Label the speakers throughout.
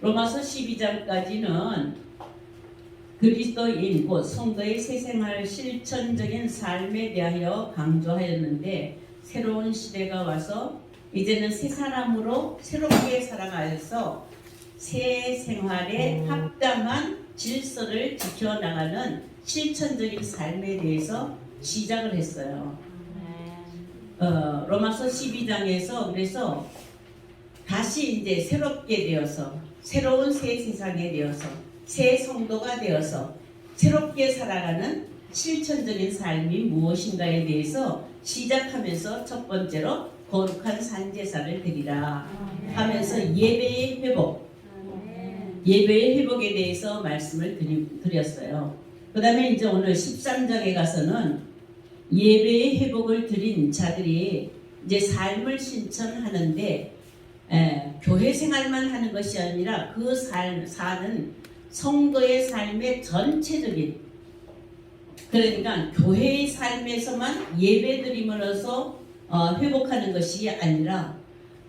Speaker 1: 로마서 12장까지는 그리스도인 곧 성도의 새생활 실천적인 삶에 대하여 강조하였는데, 새로운 시대가 와서 이제는 새 사람으로 새롭게 살아가서 새 생활에 합당한 질서를 지켜나가는 실천적인 삶에 대해서 시작을 했어요. 로마서 12장에서 그래서 다시 이제 새롭게 되어서 새로운 새 세상에 되어서 새 성도가 되어서 새롭게 살아가는 실천적인 삶이 무엇인가에 대해서 시작하면서 첫 번째로 거룩한 산제사를 드리라 하면서 예배의 회복에 대해서 말씀을 드렸어요. 그 다음에 이제 오늘 13장에 가서는 예배의 회복을 드린 자들이 이제 삶을 실천하는데 교회 생활만 하는 것이 아니라 그 사는 성도의 삶의 전체적인, 그러니까 교회의 삶에서만 예배드림으로써 회복하는 것이 아니라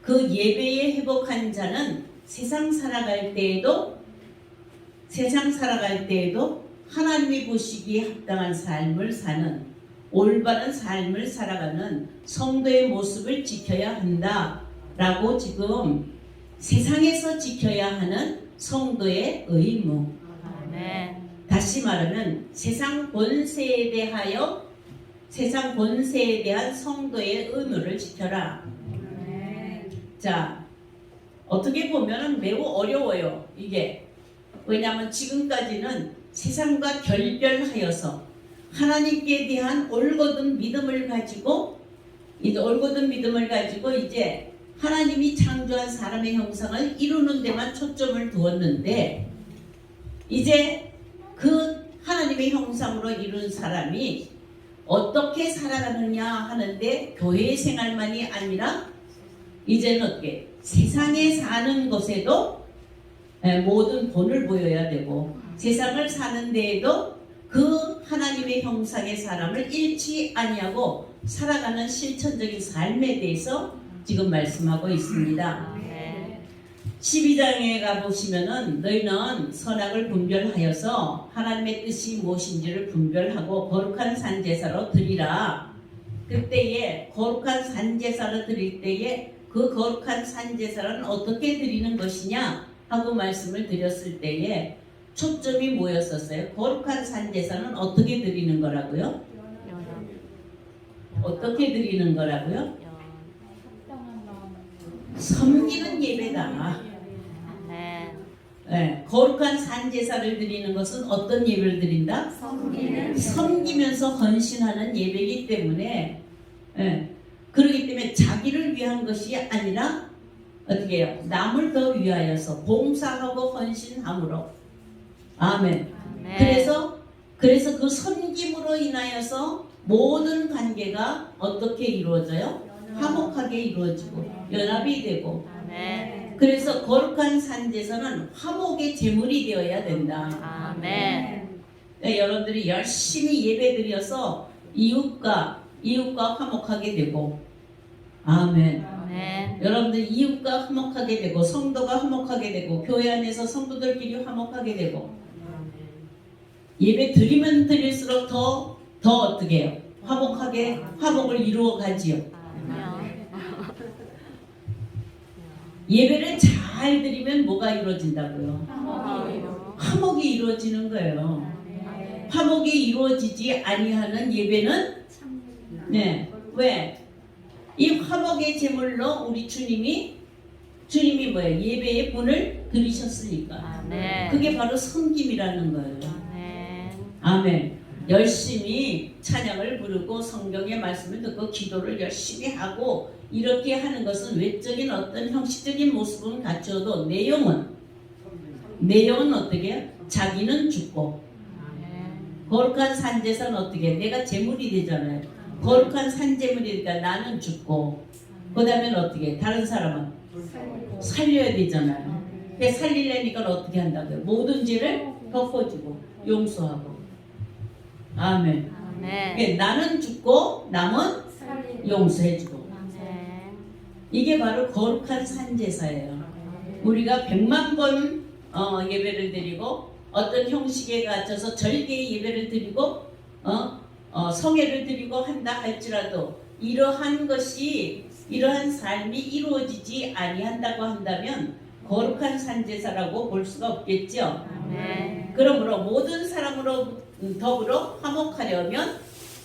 Speaker 1: 그 예배에 회복한 자는 세상 살아갈 때에도 하나님이 보시기에 합당한 삶을 사는, 올바른 삶을 살아가는 성도의 모습을 지켜야 한다라고 지금 세상에서 지켜야 하는 성도의 의무. 다시 말하면 세상 권세에 대한 성도의 의무를 지켜라. 자, 어떻게 보면 매우 어려워요. 이게 왜냐하면 지금까지는 세상과 결별하여서 하나님께 대한 올곧은 믿음을 가지고 이제 하나님이 창조한 사람의 형상을 이루는 데만 초점을 두었는데, 이제 그 하나님의 형상으로 이룬 사람이 어떻게 살아가느냐 하는데, 교회 생활만이 아니라 이제는 어떻게 세상에 사는 것에도 모든 본을 보여야 되고, 세상을 사는 데에도 그 하나님의 형상의 사람을 잃지 아니하고 살아가는 실천적인 삶에 대해서 지금 말씀하고 있습니다. 12장에 가보시면은 너희는 선악을 분별하여서 하나님의 뜻이 무엇인지를 분별하고 거룩한 산제사로 드리라. 그때에 거룩한 산제사를 드릴 때에 그 거룩한 산제사는 어떻게 드리는 것이냐 하고 말씀을 드렸을 때에 초점이 뭐였었어요? 거룩한 산제사는 어떻게 드리는 거라고요? 어떻게 드리는 거라고요? 섬기는 예배다. 거룩한 산제사를 드리는 것은 어떤 예배를 드린다? 섬기면서 헌신하는 예배이기 때문에, 그렇기 때문에 자기를 위한 것이 아니라 어떻게 해요? 남을 더 위하여서 봉사하고 헌신함으로. 아멘. 그래서 그 섬김으로 인하여서 모든 관계가 어떻게 이루어져요? 화목하게 이루어지고 연합이 되고. 그래서 거룩한 산제사는 화목의 제물이 되어야 된다. 여러분들이 열심히 예배드려서 이웃과 화목하게 되고, 아멘. 여러분들 이웃과 화목하게 되고, 성도가 화목하게 되고, 교회 안에서 성도들끼리 화목하게 되고, 예배 드리면 드릴수록 더 어떻게 해요? 화목을 이루어 가지요. 예배를 잘 드리면 뭐가 이루어진다고요? 화목이 이루어지는 거예요. 화목이 이루어지지 아니하는 예배는 왜? 이 화목의 제물로 우리 주님이 뭐예요? 예배의 분을 드리셨으니까. 그게 바로 섬김이라는 거예요. 아멘. 열심히 찬양을 부르고 성경의 말씀을 듣고 기도를 열심히 하고 이렇게 하는 것은 외적인 어떤 형식적인 모습은 갖춰도 내용은 어떻게 해요? 자기는 죽고, 거룩한 산제사는 어떻게 해요? 내가 제물이 되잖아요. 거룩한 산제물이니까 나는 죽고, 그 다음에 어떻게 해요? 다른 사람은 살려야 되잖아요. 살리려니까 어떻게 한다고요? 모든 죄를 덮어주고 용서하고. 아멘. 나는 죽고 남은 용서해주고. 이게 바로 거룩한 산제사예요. 우리가 100만 번 예배를 드리고 어떤 형식에 갇혀서 절개의 예배를 드리고 성회를 드리고 한다 할지라도 이러한 삶이 이루어지지 아니한다고 한다면 거룩한 산제사라고 볼 수가 없겠죠. 그러므로 모든 사람으로 더불어 화목하려면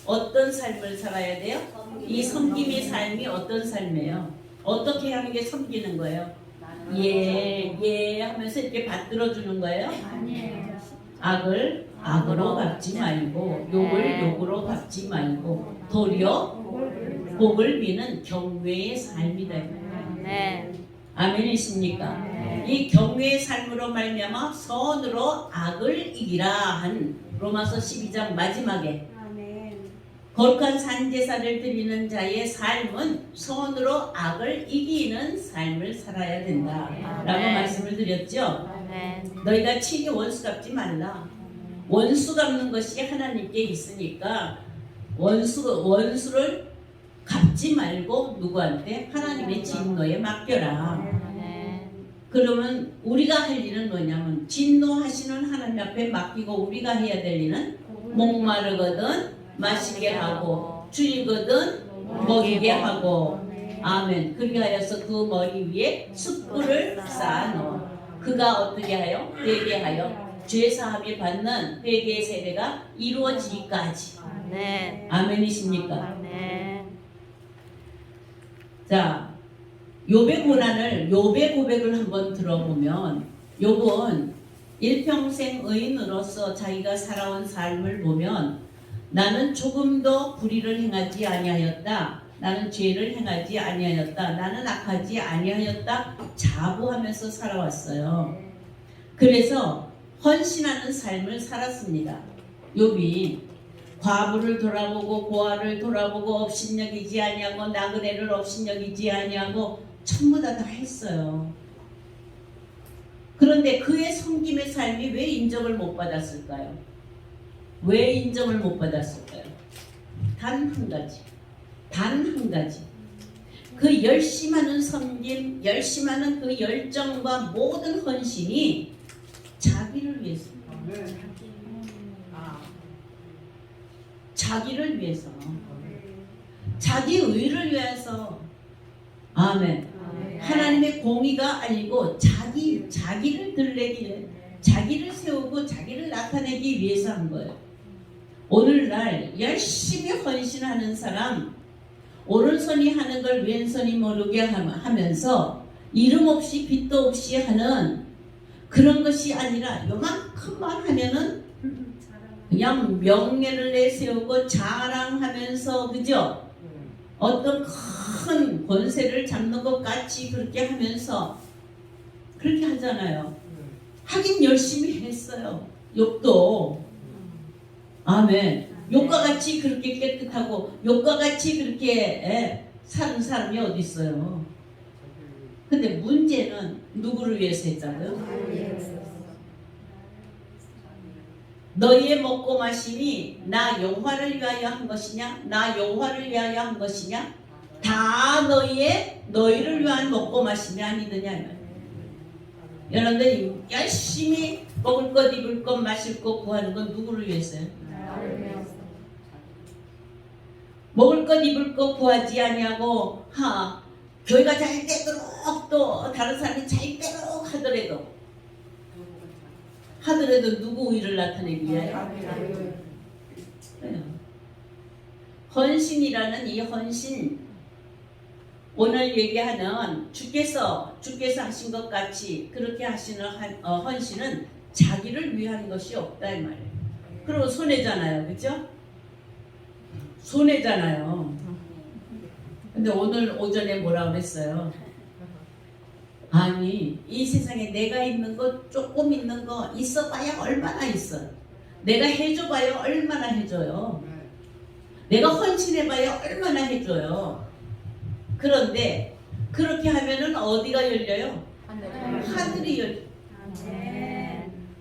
Speaker 1: 어떤 삶을 살아야 돼요? 이 섬김의 삶이 어떤 삶이에요? 어떻게 하는 게 섬기는 거예요? 예 하면서 이렇게 받들어 주는 거예요? 악을 악으로 갚지 말고 욕을 욕으로 갚지 말고 도리어 복을 비는 경외의 삶이다. 아멘이십니까? 이 경외의 삶으로 말미암아 선으로 악을 이기라 한 로마서 12장 마지막에 거룩한 산제사를 드리는 자의 삶은 선으로 악을 이기는 삶을 살아야 된다 라고 말씀을 드렸죠. 너희가 친히 원수 갚지 말라. 원수 갚는 것이 하나님께 있으니까 원수를 갚지 말고 누구한테? 하나님의 진노에 맡겨라. 그러면 우리가 할 일은 뭐냐면 진노하시는 하나님 앞에 맡기고 우리가 해야 될 일은 목마르거든 마시게 하고 줄이거든 먹이게 하고 아멘. 그렇게 하여서 그 머리 위에 숯불을 쌓아놓아 그가 어떻게 하여? 회개하여 죄사함이 받는 회개의 세례가 이루어지기까지. 아멘이십니까? 자, 욥의 고백을 한번 들어보면 욥은 일평생 의인으로서 자기가 살아온 삶을 보면 나는 조금도 불의를 행하지 아니하였다. 나는 죄를 행하지 아니하였다. 나는 악하지 아니하였다. 자부하면서 살아왔어요. 그래서 헌신하는 삶을 살았습니다. 욥이 과부를 돌아보고 고아를 돌아보고 업신여기지 아니하고 나그네를 업신여기지 아니하고 전부 다 했어요. 그런데 그의 섬김의 삶이 왜 인정을 못 받았을까요? 왜 인정을 못 받았을까요? 단 한 가지. 그 열심하는 섬김, 열심하는 그 열정과 모든 헌신이 자기를 위해서입니다. 자기를 위해서, 자기 의를 위해서. 아멘. 하나님의 공의가 아니고 자기를 드러내기, 자기를 세우고 자기를 나타내기 위해서 한 거예요. 오늘날 열심히 헌신하는 사람, 오른손이 하는 걸 왼손이 모르게 하면서 이름 없이 빚도 없이 하는 그런 것이 아니라 요만큼만 하면은 그냥 명예를 내세우고 자랑하면서, 그죠? 어떤 큰 권세를 잡는 것 같이 그렇게 하면서 그렇게 하잖아요. 하긴 열심히 했어요. 욥도. 아멘. 욥과 같이 그렇게 깨끗하고 욥과 같이 그렇게 사는 사람이 어디 있어요? 근데 문제는 누구를 위해서 했다고요? 너희의 먹고 마심이 나 여호와를 위하여 한 것이냐? 나 여호와를 위하여 한 것이냐? 다 너희를 위한 먹고 마심이 아니느냐? 여러분들이 열심히 먹을 것, 입을 것, 마실 것 구하는 건 누구를 위해서요? 먹을 것, 입을 것 구하지 아니하고 교회가 잘 되도록 또 다른 사람이 잘 되도록 하더라도 누구 의를 나타내기 위하여? 헌신이라는 이 헌신, 오늘 얘기하는 주께서 하신 것 같이 그렇게 하시는 헌신은 자기를 위한 것이 없다 이 말이에요. 그리고 손해잖아요, 그렇죠? 손해잖아요. 근데 오늘 오전에 뭐라 그랬어요? 아니, 이 세상에 내가 있는 거, 조금 있는 거 있어봐야 얼마나 있어. 내가 해줘봐야 얼마나 해줘요. 내가 헌신해봐야 얼마나 해줘요. 그런데 그렇게 하면은 어디가 열려요? 하늘이 열려요.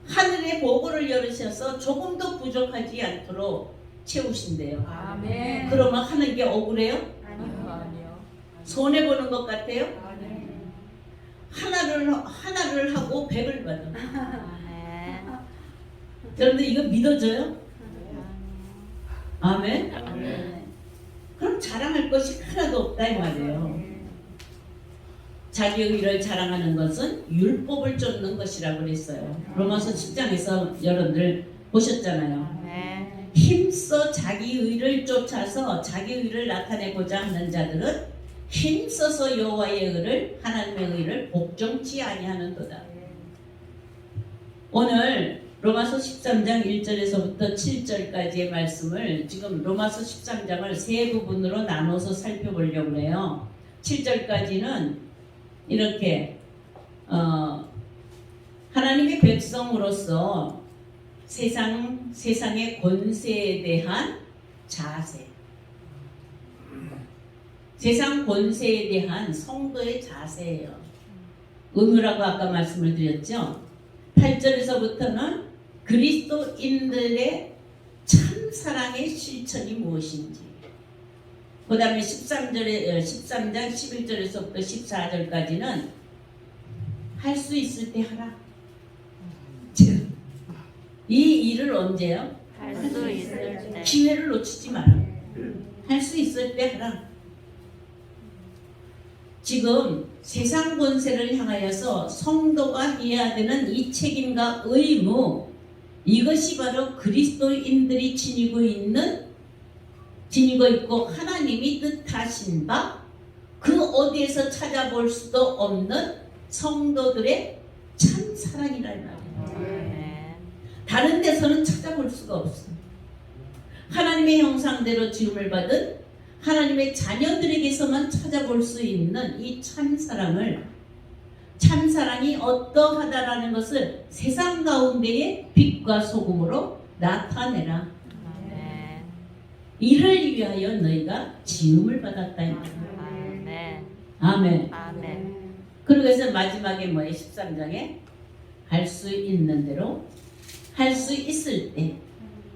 Speaker 1: 하늘의 보고를 열으셔서 조금도 부족하지 않도록 채우신대요.
Speaker 2: 아멘.
Speaker 1: 그러면 하는 게 억울해요?
Speaker 2: 아니요.
Speaker 1: 손해보는 것 같아요? 하나를 하고 100을 받아. 여러분들 이거 믿어져요? 아멘? 그럼 자랑할 것이 하나도 없다 이 말이에요. 자기 의를 자랑하는 것은 율법을 쫓는 것이라고 그랬어요. 로마서 10장에서 여러분들 보셨잖아요. 힘써 자기 의를 쫓아서 자기 의를 나타내고자 하는 자들은 힘써서 여호와의 의를 하나님의 의를 복종치 아니하는도다. 오늘 로마서 13장 1절에서부터 7절까지의 말씀을 지금 로마서 13장을 세 부분으로 나눠서 살펴보려고 해요. 7절까지는 이렇게 하나님의 백성으로서 세상의 권세에 대한 자세, 세상 권세에 대한 성도의 자세예요. 의무라고 아까 말씀을 드렸죠. 8절에서부터는 그리스도인들의 참사랑의 실천이 무엇인지, 그 다음에 13장 11절에서부터 14절까지는 할 수 있을 때 하라. 지금 이 일을 언제요?
Speaker 2: 할 수 있을 때.
Speaker 1: 기회를 놓치지 마라. 할 수 있을 때 하라. 지금 세상 권세를 향하여서 성도가 해야 되는 이 책임과 의무, 이것이 바로 그리스도인들이 지니고 있고 하나님이 뜻하신 바, 그 어디에서 찾아볼 수도 없는 성도들의 참 사랑이라는 말이에요. 다른 데서는 찾아볼 수가 없어요. 하나님의 형상대로 지음을 받은 하나님의 자녀들에게서만 찾아볼 수 있는 이 참사랑이 어떠하다라는 것을 세상 가운데의 빛과 소금으로 나타내라. 이를 위하여 너희가 지음을 받았다. 아멘. 그리고 해서 마지막에 뭐예요? 13장에 할 수 있는 대로, 할 수 있을 때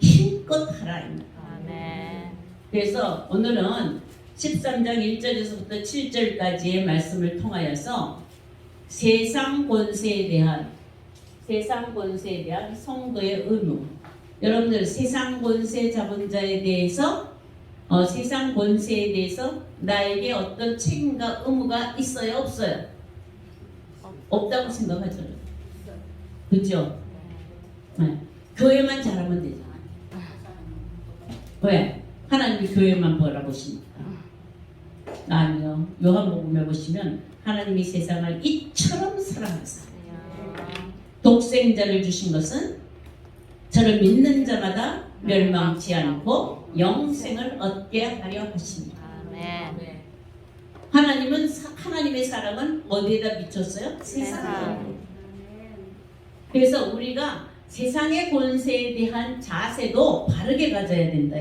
Speaker 1: 힘껏 하라. 그래서 오늘은 13장 1절에서부터 7절까지의 말씀을 통하여서 세상 권세에 대한 성도의 의무, 여러분들 세상 권세 잡은 자에 대해서 세상 권세에 대해서 나에게 어떤 책임과 의무가 있어요, 없어요? 없다고 생각하죠. 그렇죠? 네. 교회만 잘하면 되죠. 왜? 하나님이 교회만 바라보십니까? 아니요. 요한복음에 보시면 하나님이 세상을 이처럼 사랑하사 독생자를 주신 것은 저를 믿는 자마다 멸망치 않고 영생을 얻게 하려 하십니다. 하나님은 하나님의 사랑은 어디에다 비쳤어요? 세상에. 그래서 우리가 세상의 권세에 대한 자세도 바르게 가져야 된다.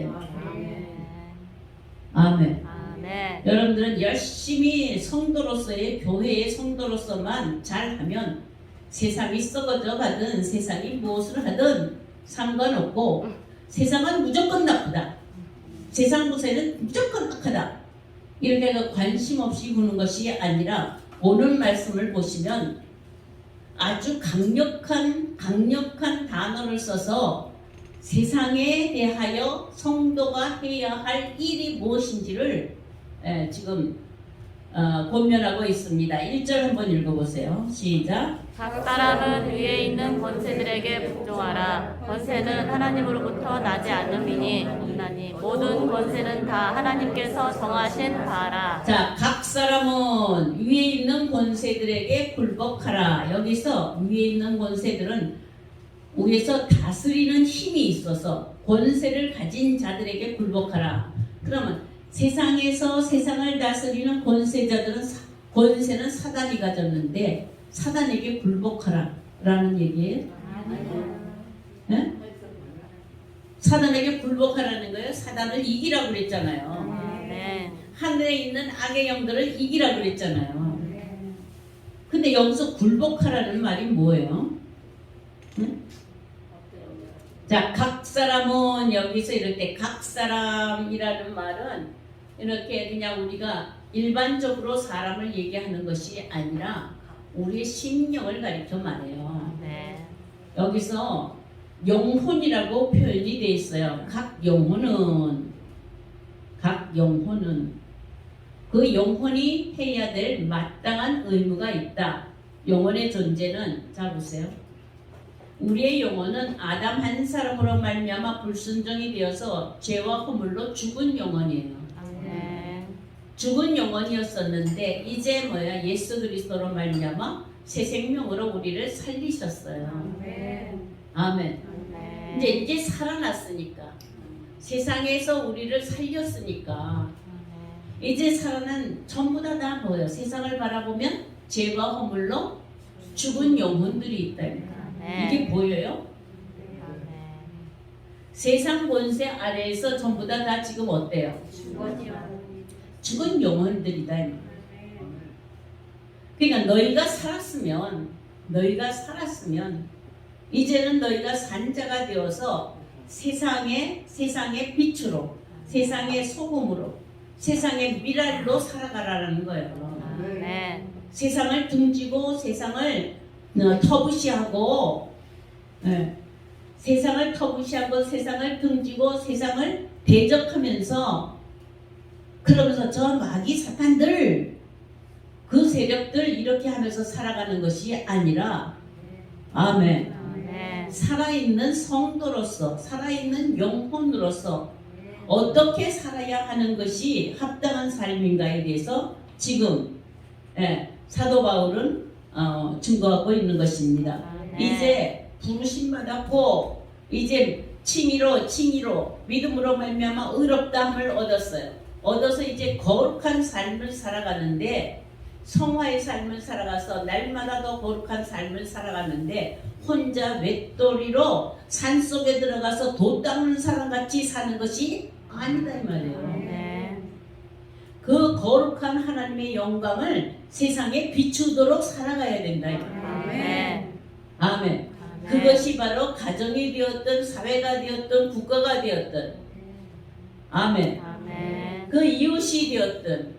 Speaker 1: 아멘. 여러분들은 열심히 성도로서의 교회의 성도로서만 잘하면 세상이 썩어져 가든 세상이 무엇을 하든 상관없고, 세상은 무조건 나쁘다, 세상 구세는 무조건 악하다, 이렇게 관심 없이 구는 것이 아니라 오늘 말씀을 보시면 아주 강력한 단어를 써서 세상에 대하여 성도가 해야 할 일이 무엇인지를 지금 권면하고 있습니다. 1절 한번 읽어보세요. 시작.
Speaker 2: 각 사람은 위에 있는 권세들에게 복종하라. 권세는 하나님으로부터 나지 않음이니 모든 권세는 다 하나님께서 정하신 바라.
Speaker 1: 자, 각 사람은 위에 있는 권세들에게 굴복하라. 여기서 위에 있는 권세들은 위에서 다스리는 힘이 있어서 권세를 가진 자들에게 굴복하라. 그러면 세상에서 세상을 다스리는 권세는 사단이 가졌는데 사단에게 굴복하라 라는 얘기예요. 네? 사단에게 굴복하라는 거예요. 사단을 이기라고 그랬잖아요. 하늘에 있는 악의 영들을 이기라고 그랬잖아요. 근데 여기서 굴복하라는 말이 뭐예요? 응? 자, 각 사람은 여기서 이럴 때 각 사람이라는 말은 이렇게 그냥 우리가 일반적으로 사람을 얘기하는 것이 아니라 우리의 심령을 가리켜 말해요. 여기서 영혼이라고 표현이 되어 있어요. 각 영혼은 그 영혼이 해야 될 마땅한 의무가 있다. 영혼의 존재는 자 보세요. 우리의 영혼은 아담 한 사람으로 말미암아 불순종이 되어서 죄와 허물로 죽은 영혼이에요.
Speaker 2: 아멘.
Speaker 1: 죽은 영혼이었었는데 이제 뭐야? 예수 그리스도로 말미암아 새 생명으로 우리를 살리셨어요. 아멘.
Speaker 2: 아멘.
Speaker 1: 이제 살아났으니까 세상에서 우리를 살렸으니까 이제 살아난 전부 다 뭐예요? 세상을 바라보면 죄와 허물로 죽은 영혼들이 있다. 이게 보여요? 세상 권세 아래에서 전부 다 지금 어때요? 죽은 영혼들이다. 그러니까 너희가 살았으면 이제는 너희가 산자가 되어서 세상의 빛으로, 세상의 소금으로, 세상의 미랄로 살아가라는 거예요.
Speaker 2: 아멘.
Speaker 1: 세상을 등지고 세상을 터부시하고, 세상을 터부시하고 세상을 등지고 세상을 대적하면서 그러면서 저 마귀 사탄들 그 세력들 이렇게 하면서 살아가는 것이 아니라 아멘. 살아있는 성도로서 살아있는 영혼으로서 어떻게 살아야 하는 것이 합당한 삶인가에 대해서 지금 사도 바울은 증거하고 있는 것입니다. 이제 부르심 받았고 이제 칭의로 믿음으로 말미암아 의롭다함을 얻어서 이제 거룩한 삶을 살아가는데 성화의 삶을 살아가서 날마다 더 거룩한 삶을 살아가는데 혼자 외톨이로 산속에 들어가서 돛 닦는 사람같이 사는 것이 아니다 이 말이에요. 그 거룩한 하나님의 영광을 세상에 비추도록 살아가야 된다. 아멘. 그것이 바로 가정이 되었든 사회가 되었든 국가가 되었든 아멘. 그 이웃이 되었든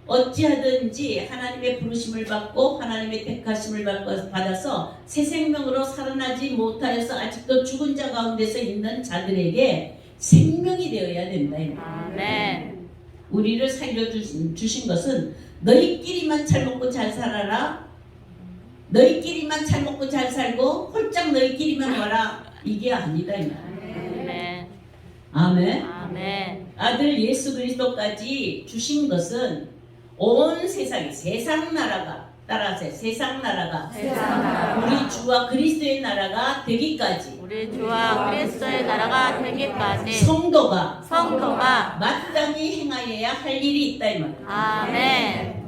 Speaker 1: 어찌하든지 하나님의 부르심을 받고 하나님의 택하심을 받아서 새 생명으로 살아나지 못하여서 아직도 죽은 자 가운데서 있는 자들에게 생명이 되어야 된다.
Speaker 2: 아멘.
Speaker 1: 우리를 살려주신 것은 너희끼리만 잘 먹고 잘 살아라. 너희끼리만 잘 먹고 잘 살고 홀짝 너희끼리만 와라. 이게 아니다.
Speaker 2: 아멘.
Speaker 1: 아멘.
Speaker 2: 아멘.
Speaker 1: 아들 예수 그리스도까지 주신 것은 온 세상이 세상 나라가 따라서 세상 나라가 우리 주와 그리스도의 나라가 되기까지
Speaker 2: 우리 주와 그리스도의 나라가 되기까지
Speaker 1: 성도가
Speaker 2: 마땅히
Speaker 1: 행하여야 할 일이 있다 이 말이에요.
Speaker 2: 아멘.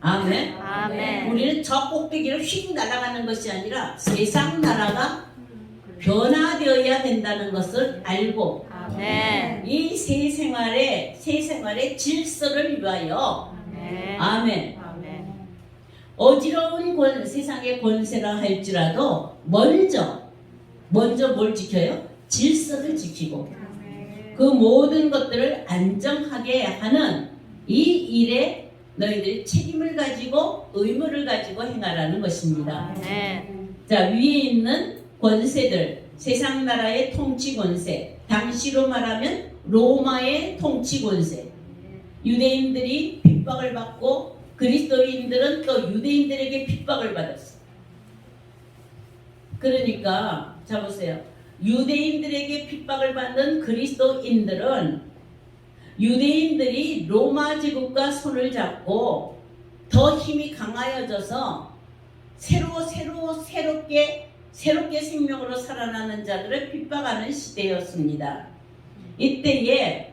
Speaker 1: 아멘.
Speaker 2: 아멘.
Speaker 1: 우리는 저 꼭대기로 휙 날아가는 것이 아니라 세상 나라가 변화되어야 된다는 것을 알고
Speaker 2: 아멘.
Speaker 1: 이 새 생활의 질서를 위하여 아멘. 어지러운 세상의 권세라 할지라도 먼저 뭘 지켜요? 질서를 지키고 그 모든 것들을 안정하게 하는 이 일에 너희들이 책임을 가지고 의무를 가지고 행하라는 것입니다. 자, 위에 있는 권세들, 세상 나라의 통치 권세, 당시로 말하면 로마의 통치 권세, 유대인들이 핍박을 받고 그리스도인들은 또 유대인들에게 핍박을 받았어. 그러니까 자 보세요. 유대인들에게 핍박을 받는 그리스도인들은 유대인들이 로마 제국과 손을 잡고 더 힘이 강하여져서 새롭게 생명으로 살아나는 자들을 핍박하는 시대였습니다. 이때에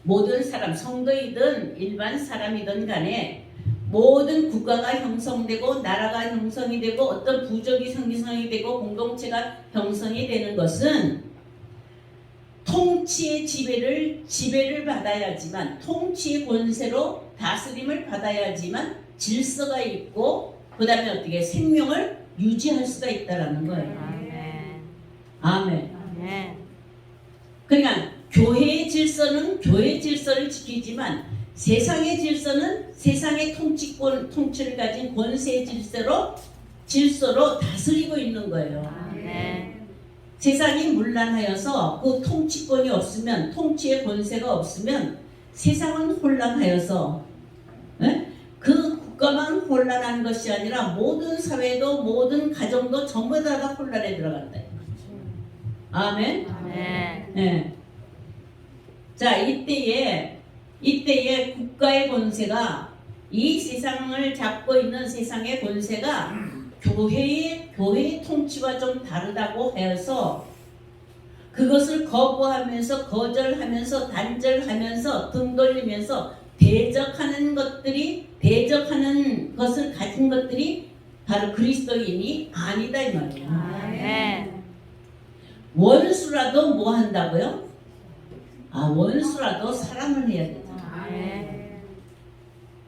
Speaker 1: 모든 사람, 성도이든 일반 사람이든 간에 모든 국가가 형성되고 나라가 형성이 되고 어떤 부족이 형성이 되고 공동체가 형성이 되는 것은 통치의 지배를 받아야지만 통치의 권세로 다스림을 받아야지만 질서가 있고 그 다음에 어떻게 생명을 유지할 수가 있다라는 거예요. 아멘. 그러니까 교회의 질서는 교회의 질서를 지키지만 세상의 질서는 세상의 통치를 가진 권세의 질서로 다스리고 있는 거예요. 세상이 문란하여서 그 통치권이 없으면, 통치의 권세가 없으면 세상은 혼란하여서, 예? 그 국가만 혼란한 것이 아니라 모든 사회도 모든 가정도 전부 다 혼란에 들어간다. 아멘.
Speaker 2: 네.
Speaker 1: 예. 자, 이때에 국가의 권세가, 이 세상을 잡고 있는 세상의 권세가 교회의 통치와 좀 다르다고 해서 그것을 거부하면서, 거절하면서, 단절하면서, 등 돌리면서 대적하는 것을 가진 것들이 바로 그리스도인이 아니다 이 말이에요.
Speaker 2: 네.
Speaker 1: 원수라도 뭐 한다고요? 원수라도 사랑을 해야 되죠.
Speaker 2: 네.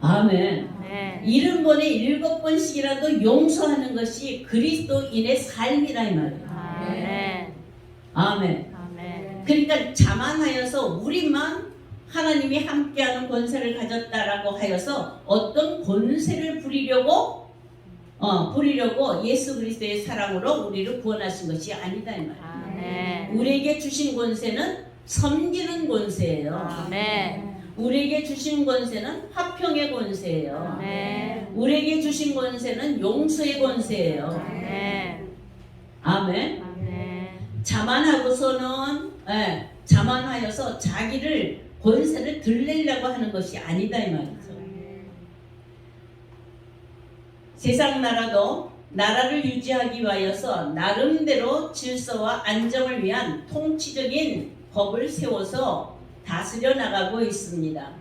Speaker 1: 아멘.
Speaker 2: 네.
Speaker 1: 70번에 7번씩이라도 용서하는 것이 그리스도인의 삶이라 이 말이에요.
Speaker 2: 네.
Speaker 1: 아멘.
Speaker 2: 아멘.
Speaker 1: 그러니까 자만하여서 우리만 하나님이 함께하는 권세를 가졌다라고 하여서 어떤 권세를 부리려고 예수 그리스도의 사랑으로 우리를 구원하신 것이 아니다 이 말이에요.
Speaker 2: 네.
Speaker 1: 우리에게 주신 권세는 섬기는 권세예요.
Speaker 2: 네.
Speaker 1: 우리에게 주신 권세는 화평의 권세예요.
Speaker 2: 네.
Speaker 1: 우리에게 주신 권세는 용서의 권세예요.
Speaker 2: 네.
Speaker 1: 아멘.
Speaker 2: 아멘.
Speaker 1: 자만하여서 자기를 권세를 들리려고 하는 것이 아니다 이 말이죠. 세상 나라를 유지하기 위하여서 나름대로 질서와 안정을 위한 통치적인 법을 세워서 다스려 나가고 있습니다.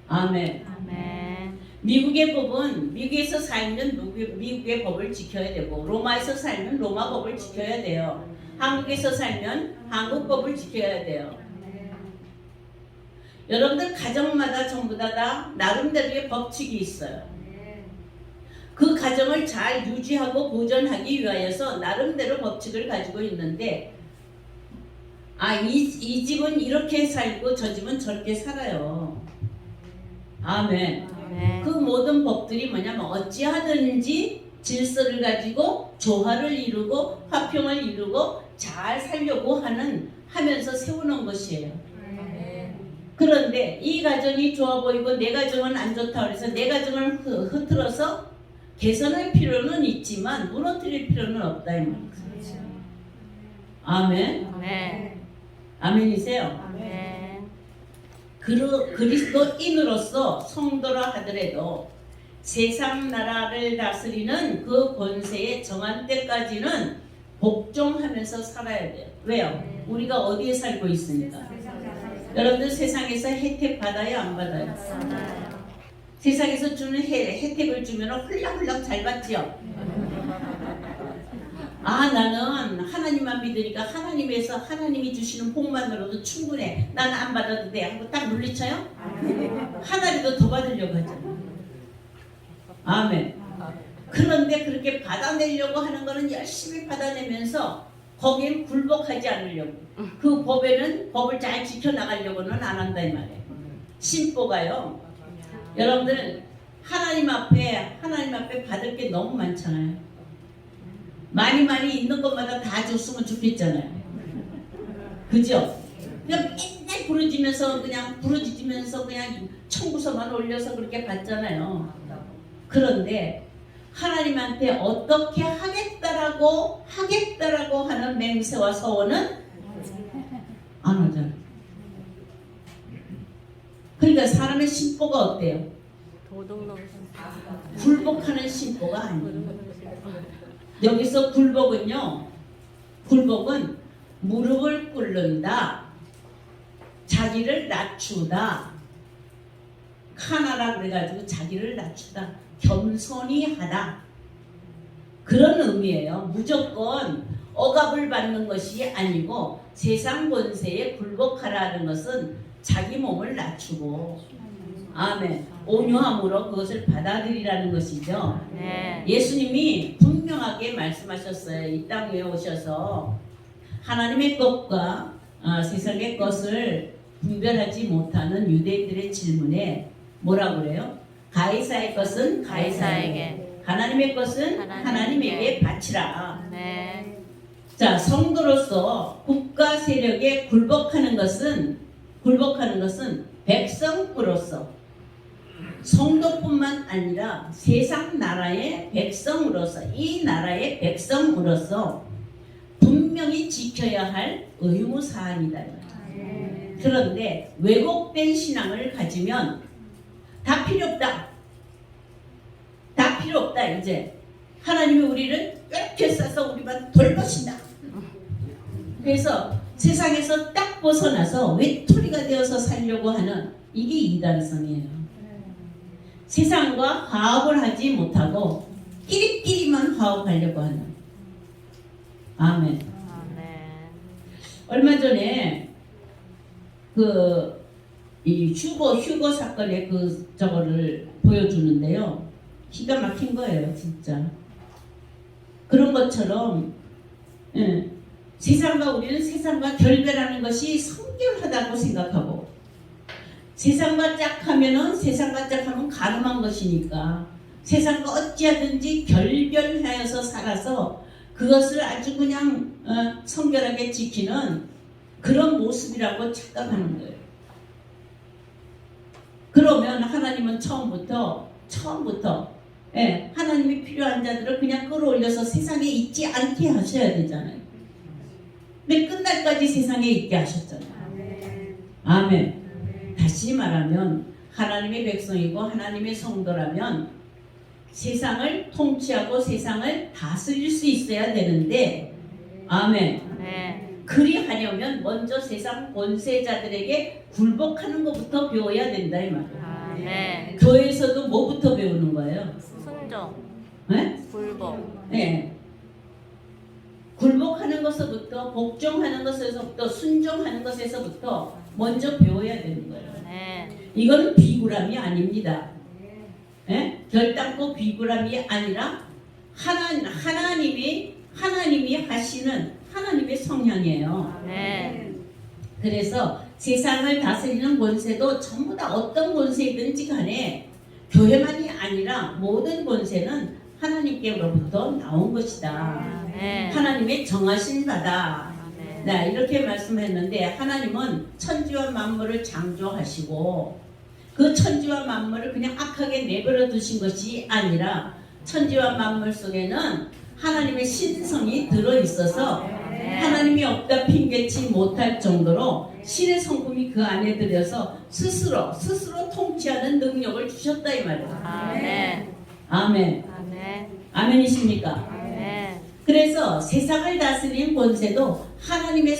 Speaker 1: 아멘.
Speaker 2: 아멘.
Speaker 1: 미국의 법은 미국에서 살면 미국의 법을 지켜야 되고, 로마에서 살면 로마 법을 지켜야 돼요. 한국에서 살면 한국 법을 지켜야 돼요. 여러분들 가정마다 전부 다 나름대로의 법칙이 있어요. 그 가정을 잘 유지하고 보존하기 위하여서 나름대로 법칙을 가지고 있는데, 이 집은 이렇게 살고 저 집은 저렇게 살아요. 아멘.
Speaker 2: 네.
Speaker 1: 그 모든 법들이 뭐냐면 어찌하든지 질서를 가지고 조화를 이루고 화평을 이루고 잘 살려고 하면서 세우는 것이에요. 그런데 이 가정이 좋아 보이고 내 가정은 안 좋다 그래서 내 가정을 흐트러서 개선할 필요는 있지만 무너뜨릴 필요는 없다 이 말이죠. 아멘.
Speaker 2: 네.
Speaker 1: 아멘이세요?
Speaker 2: 네.
Speaker 1: 그리스도인으로서 성도라 하더라도 세상 나라를 다스리는 그 권세에 정한 때까지는 복종하면서 살아야 돼요. 왜요? 우리가 어디에 살고 있습니까? 여러분들 세상에서 혜택 받아요? 안 받아요? 세상에서 주는 혜택을 주면 훌렁훌렁 잘 받지요? 나는 하나님만 믿으니까 하나님이 주시는 복만으로도 충분해. 나는 안 받아도 돼. 하고 딱 물리쳐요? 하나라도 더 받으려고 하잖아요. 아멘. 그런데 그렇게 받아내려고 하는 거는 열심히 받아내면서 거기엔 굴복하지 않으려고, 그 법을 잘 지켜나가려고는 안 한다 이 말이에요. 신보가요. 여러분들 하나님 앞에 받을 게 너무 많잖아요. 많이 있는 것마다 다 줬으면 좋겠잖아요. 그죠? 그냥 맨날 부르짖으면서 그냥 청구서만 올려서 그렇게 받잖아요. 그런데 하나님한테 어떻게 하겠다라고 하는 맹세와 서원은 안 하잖아요. 그러니까 사람의 신보가 어때요? 굴복하는 신보가 아니에요. 여기서 굴복은 무릎을 꿇는다, 자기를 낮추다, 카나라 그래가지고 자기를 낮추다, 겸손히 하다, 그런 의미예요. 무조건 억압을 받는 것이 아니고 세상 권세에 굴복하라는 것은 자기 몸을 낮추고, 아멘, 온유함으로 그것을 받아들이라는 것이죠.
Speaker 2: 네.
Speaker 1: 예수님이 분명하게 말씀하셨어요. 이 땅 위에 오셔서 하나님의 것과 세상의 것을 분별하지 못하는 유대인들의 질문에 뭐라고 그래요? 가이사의 것은 가이사에게, 하나님의 것은 하나님에게 바치라.
Speaker 2: 네.
Speaker 1: 자, 성도로서 국가 세력에 굴복하는 것은 백성으로서 성도뿐만 아니라 세상 나라의 백성으로서 이 나라의 백성으로서 분명히 지켜야 할 의무 사항이다. 그런데 왜곡된 신앙을 가지면 다 필요 없다. 다 필요 없다. 이제 하나님이 우리를 이렇게 싸서 우리만 돌보신다. 그래서 세상에서 딱 벗어나서 외톨이가 되어서 살려고 하는 이게 이단성이에요. 세상과 화합을 하지 못하고 끼리끼리만 화합하려고 하는. 아멘. 얼마 전에 이 휴거 사건의 저거를 보여주는데요. 기가 막힌 거예요, 진짜. 그런 것처럼 우리는 세상과 결별하는 것이 성결하다고 생각하고 세상과 짝하면 가늠한 것이니까 세상과 어찌하든지 결별하여서 살아서 그것을 아주 그냥 성결하게 지키는 그런 모습이라고 착각하는 거예요. 그러면 하나님은 처음부터 하나님이 필요한 자들을 그냥 끌어올려서 세상에 있지 않게 하셔야 되잖아요. 근데 끝날까지 세상에 있게 하셨잖아요. 아멘. 다시 말하면 하나님의 백성이고 하나님의 성도라면 세상을 통치하고 세상을 다스릴 수 있어야 되는데 아멘. 그리하려면 먼저 세상 권세자들에게 굴복하는 것부터 배워야 된다 이 말이에요. 교회에서도 뭐부터 배우는 거예요?
Speaker 2: 순종.
Speaker 1: 네?
Speaker 2: 굴복.
Speaker 1: 네. 굴복하는 것부터 복종하는 것에서부터 순종하는 것에서부터 먼저 배워야 되는 거예요. 이건 비굴함이 아닙니다. 네? 결단코 비굴함이 아니라 하나님이 하시는 하나님의 성향이에요. 그래서 세상을 다스리는 권세도 전부 다 어떤 권세이든지 간에 교회만이 아니라 모든 권세는 하나님께로부터 나온 것이다. 하나님의 정하신 바다. 네, 이렇게 말씀했는데 하나님은 천지와 만물을 창조하시고 그 천지와 만물을 그냥 악하게 내버려 두신 것이 아니라 천지와 만물 속에는 하나님의 신성이 들어있어서 하나님이 없다 핑계치 못할 정도로 신의 성품이 그 안에 들여서 스스로 통치하는 능력을 주셨다 이 말이에요. 아멘. 아멘이십니까? 그래서 세상을 다스리는 권세도 하나님의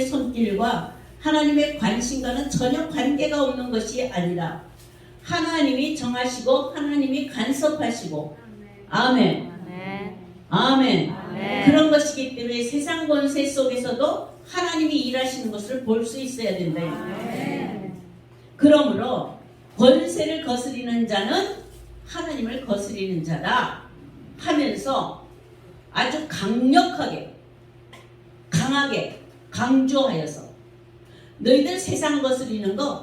Speaker 1: 손길과 하나님의 관심과는 전혀 관계가 없는 것이 아니라 하나님이 정하시고 하나님이 간섭하시고 아멘. 아멘. 그런 것이기 때문에 세상 권세 속에서도 하나님이 일하시는 것을 볼 수 있어야 된다. 그러므로 권세를 거스리는 자는 하나님을 거스리는 자다 하면서 아주 강하게 강조하여서 너희들 세상 거스리는 거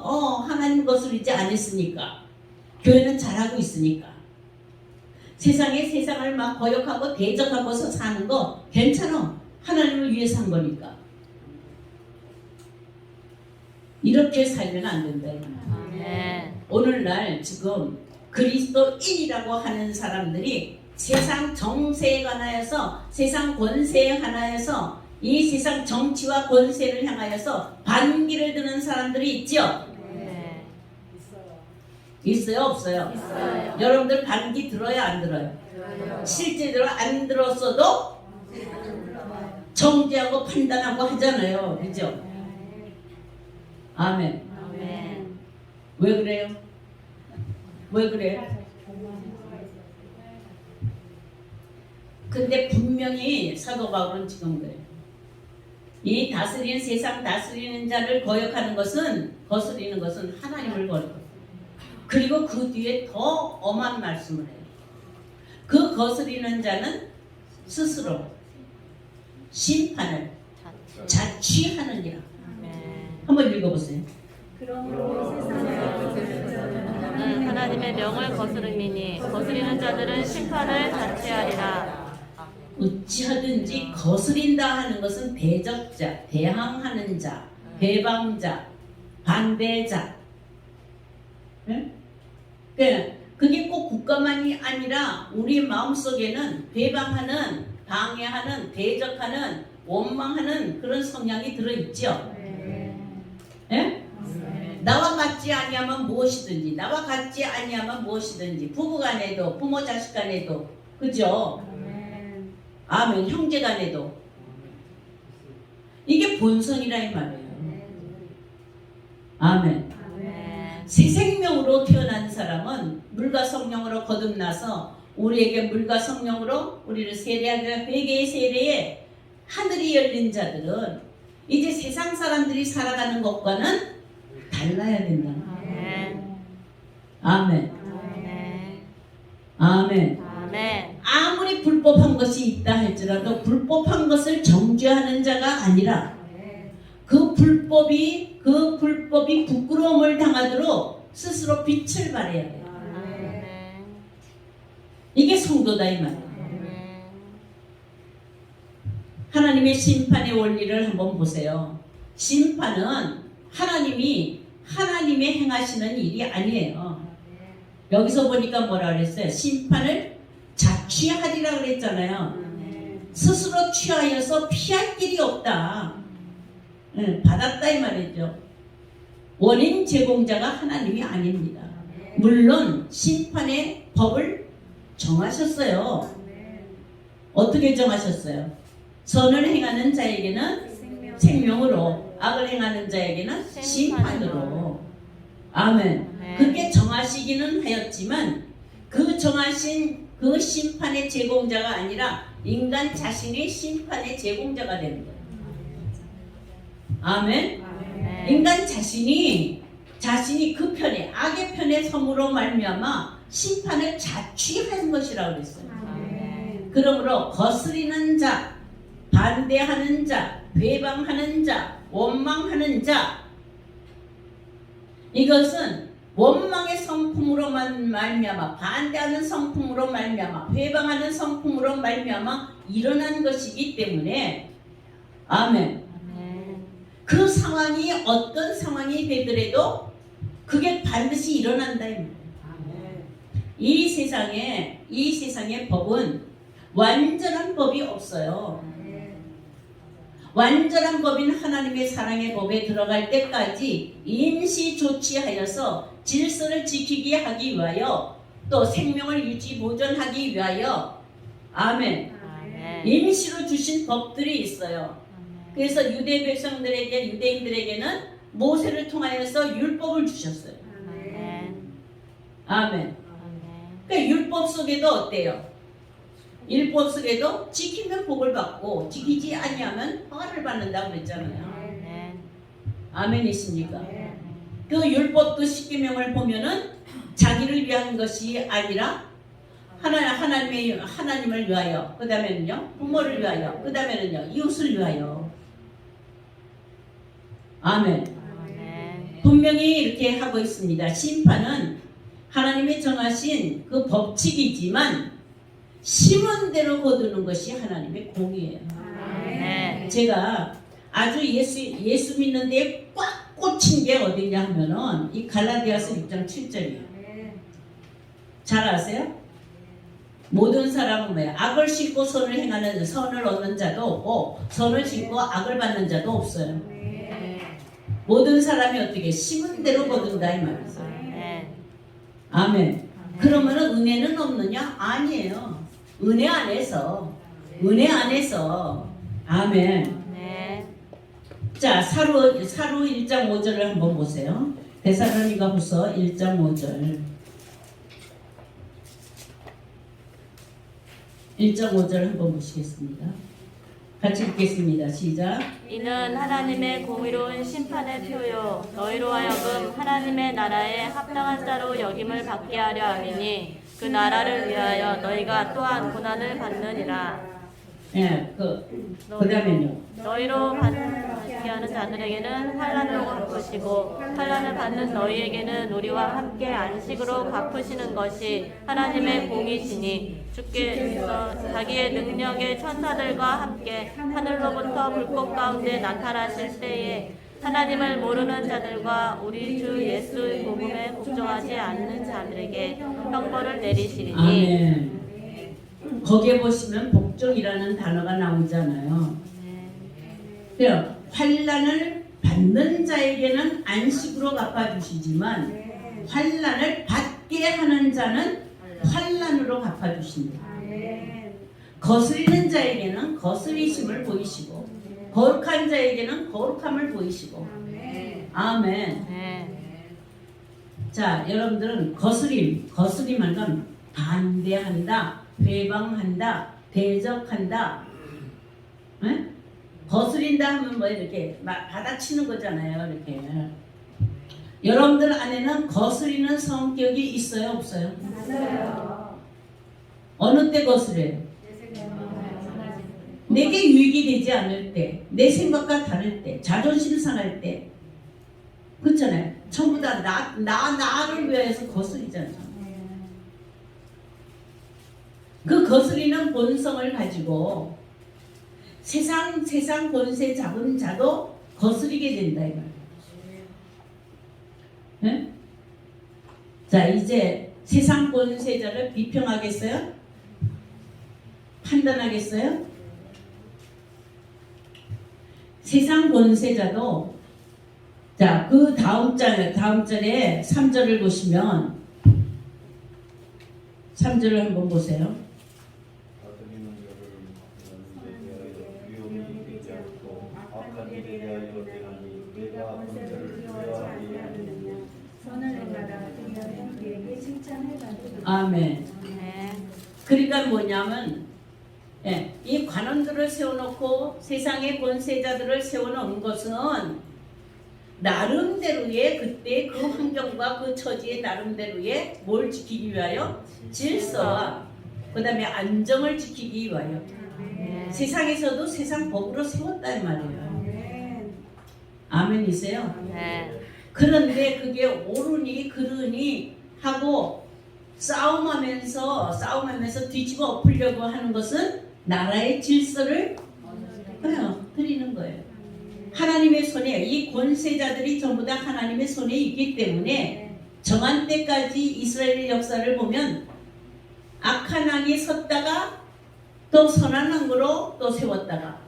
Speaker 1: 하나님 거스리지 않았으니까 교회는 잘하고 있으니까 세상을 막 거역하고 대적하고서 사는 거 괜찮아. 하나님을 위해서 한 거니까. 이렇게 살면 안 된다. 오늘날 지금 그리스도인이라고 하는 사람들이 세상 정세에 관하여서 세상 권세에 관하여서 이 세상 정치와 권세를 향하여서 반기를 드는 사람들이 있죠? 있어요? 없어요?
Speaker 2: 있어요.
Speaker 1: 여러분들 반기 들어요? 안 들어요? 실제로 안 들었어도 정죄하고 판단하고 하잖아요. 그죠? 아멘. 왜 그래요? 왜 그래요? 근데 분명히 사도 바울은 지금 그래요. 이 세상 다스리는 자를 거스리는 것은 하나님을 거역해요. 그리고 그 뒤에 더 엄한 말씀을 해요. 그 거스리는 자는 스스로 심판을 자취하느니라. 한번 읽어보세요.
Speaker 2: 하나님의 명을 거스름이니 거스리는 자들은 심판을 자취하리라.
Speaker 1: 어찌하든지 거스린다 하는 것은 대적자, 대항하는 자, 배방자, 반대자. 네? 그게 꼭 국가만이 아니라 우리 마음속에는 배방하는, 방해하는, 대적하는, 원망하는 그런 성향이 들어있죠. 예? 나와 같지 아니하면 무엇이든지, 나와 같지 아니하면 무엇이든지, 부부간에도, 부모 자식간에도, 그죠? 아멘. 형제간에도 이게 본성이라 이 말이에요. 아멘. 새 생명으로 태어난 사람은 물과 성령으로 거듭나서 우리에게 물과 성령으로 우리를 세례하는 회개의 세례에 하늘이 열린 자들은 이제 세상 사람들이 살아가는 것과는 달라야 된다. 아멘. 아멘.
Speaker 2: 아멘.
Speaker 1: 아무리 불법한 것이 있다 할지라도 불법한 것을 정죄하는 자가 아니라 그 불법이 부끄러움을 당하도록 스스로 빛을 발해야 돼요. 이게 성도다 이 말이에요. 하나님의 심판의 원리를 한번 보세요. 심판은 하나님의 행하시는 일이 아니에요. 여기서 보니까 뭐라 그랬어요? 심판을 자취하리라 그랬잖아요. 스스로 취하여서 피할 길이 없다. 받았다 이 말이죠. 원인 제공자가 하나님이 아닙니다. 물론 심판의 법을 정하셨어요. 어떻게 정하셨어요? 선을 행하는 자에게는 생명으로, 악을 행하는 자에게는 심판으로. 아멘. 그렇게 정하시기는 하였지만 그 정하신 그 심판의 제공자가 아니라 인간 자신이 심판의 제공자가 됩니다. 아멘. 인간 자신이 그 편에, 악의 편에 섬으로 말미암아 심판을 자취한 것이라고 그랬어요. 그러므로 거스리는 자, 반대하는 자, 배방하는 자, 원망하는 자, 이것은 원망의 성품으로만 말미암아, 반대하는 성품으로 말미암아, 회방하는 성품으로 말미암아 일어난 것이기 때문에 아멘. 그 상황이 어떤 상황이 되더라도 그게 반드시 일어난다. 이 세상에 법은 완전한 법이 없어요. 완전한 법인 하나님의 사랑의 법에 들어갈 때까지 임시 조치하여서 질서를 지키게 하기 위하여 또 생명을 유지 보존하기 위하여 아멘. 임시로 주신 법들이 있어요. 그래서 유대 백성들에게, 유대인들에게는 모세를 통하여서 율법을 주셨어요. 아멘. 그러니까 율법 속에도 어때요? 율법 속에도 지키면 복을 받고 지키지 아니하면 화를 받는다고 그랬잖아요. 아멘이십니까? 그 율법도 십계명을 보면은 자기를 위한 것이 아니라 하나님을 위하여, 그 다음에는요 부모를 위하여, 그 다음에는요 이웃을 위하여. 아멘. 분명히 이렇게 하고 있습니다. 심판은 하나님이 정하신 그 법칙이지만 심은 대로 거두는 것이 하나님의 공이에요. 제가 아주 예수 믿는 데에 꽉 꽂힌 게 어디냐 하면은 이 갈라디아서 6장 7절이에요. 잘 아세요? 모든 사람은 뭐예요? 악을 싣고 선을 얻는 자도 없고 선을 싣고 악을 받는 자도 없어요. 모든 사람이 어떻게 심은 대로 거둔다 이 말이에요. 아멘. 그러면은 은혜는 없느냐? 아니에요. 은혜 안에서. 아멘. 자, 사루 1장 5절을 한번 보세요. 데살로니가후서 1장 5절. 1장 5절 한번 보시겠습니다. 같이 읽겠습니다. 시작.
Speaker 2: 이는 하나님의 공의로운 심판의 표요 너희로 하여금 하나님의 나라에 합당한 자로 여김을 받게 하려 함이니 그 나라를 위하여 너희가 또한 고난을 받느니라.
Speaker 1: 예, 그다음에요.
Speaker 2: 너희로 받게 하는 자들에게는 환난으로 갚으시고 환난을 받는 너희에게는 우리와 함께 안식으로 갚으시는 것이 하나님의 공이시니 주께서 자기의 능력의 천사들과 함께 하늘로부터 불꽃 가운데 나타나실 때에 하나님을 모르는 자들과 우리 주 예수의 복음에 복종하지 않는 자들에게 형벌을 내리시리니.
Speaker 1: 아멘. 거기에 보시면 복종이라는 단어가 나오잖아요. 그래요. 환난을 받는 자에게는 안식으로 갚아주시지만 환난을 받게 하는 자는 환난으로 갚아주신다. 거스리는 자에게는 거스리심을 보이시고 거룩한 자에게는 거룩함을 보이시고. 아멘. 자, 여러분들은 거스림한 건 반대한다, 회방한다, 대적한다. 에? 거스린다 하면 뭐 이렇게 받아치는 거잖아요. 이렇게. 여러분들 안에는 거스리는 성격이 있어요, 없어요?
Speaker 3: 있어요.
Speaker 1: 어느 때 거스려요? 내게 유익이 되지 않을 때, 내 생각과 다를 때, 자존심 상할 때, 그렇잖아요. 전부 다 나를 위해서 거스리잖아요. 그 거스리는 본성을 가지고 세상 권세 잡은 자도 거스리게 된다 이거예요. 네? 자, 이제 세상 권세자를 비평하겠어요? 판단하겠어요? 세상 권세자도, 자, 그 다음 절에 3절을 보시면 3절을 한번 보세요.
Speaker 4: 다스리는 자를 대하여 위험이 되지 않고 악한 일에 대하여 대하니 내가 권세를 부여하게 하느냐.
Speaker 3: 선을 행하다 그리하면 그에게 칭찬을 받으리라.
Speaker 1: 아멘. 그러니까 뭐냐면, 예, 이 관원들을 세워놓고 세상의 권세자들을 세워놓은 것은 나름대로의 그때 그 환경과 그 처지의 나름대로의 뭘 지키기 위하여? 질서와 그 다음에 안정을 지키기 위하여. 세상에서도 세상 법으로 세웠다 이 말이에요. 아멘이세요? 그런데 그게 옳으니 그르니 하고 싸움하면서 뒤집어 엎으려고 하는 것은 나라의 질서를 드리는 거예요. 하나님의 손에, 이 권세자들이 전부 다 하나님의 손에 있기 때문에 정한 때까지 이스라엘의 역사를 보면 악한 왕이 섰다가 또 선한 왕으로 또 세웠다가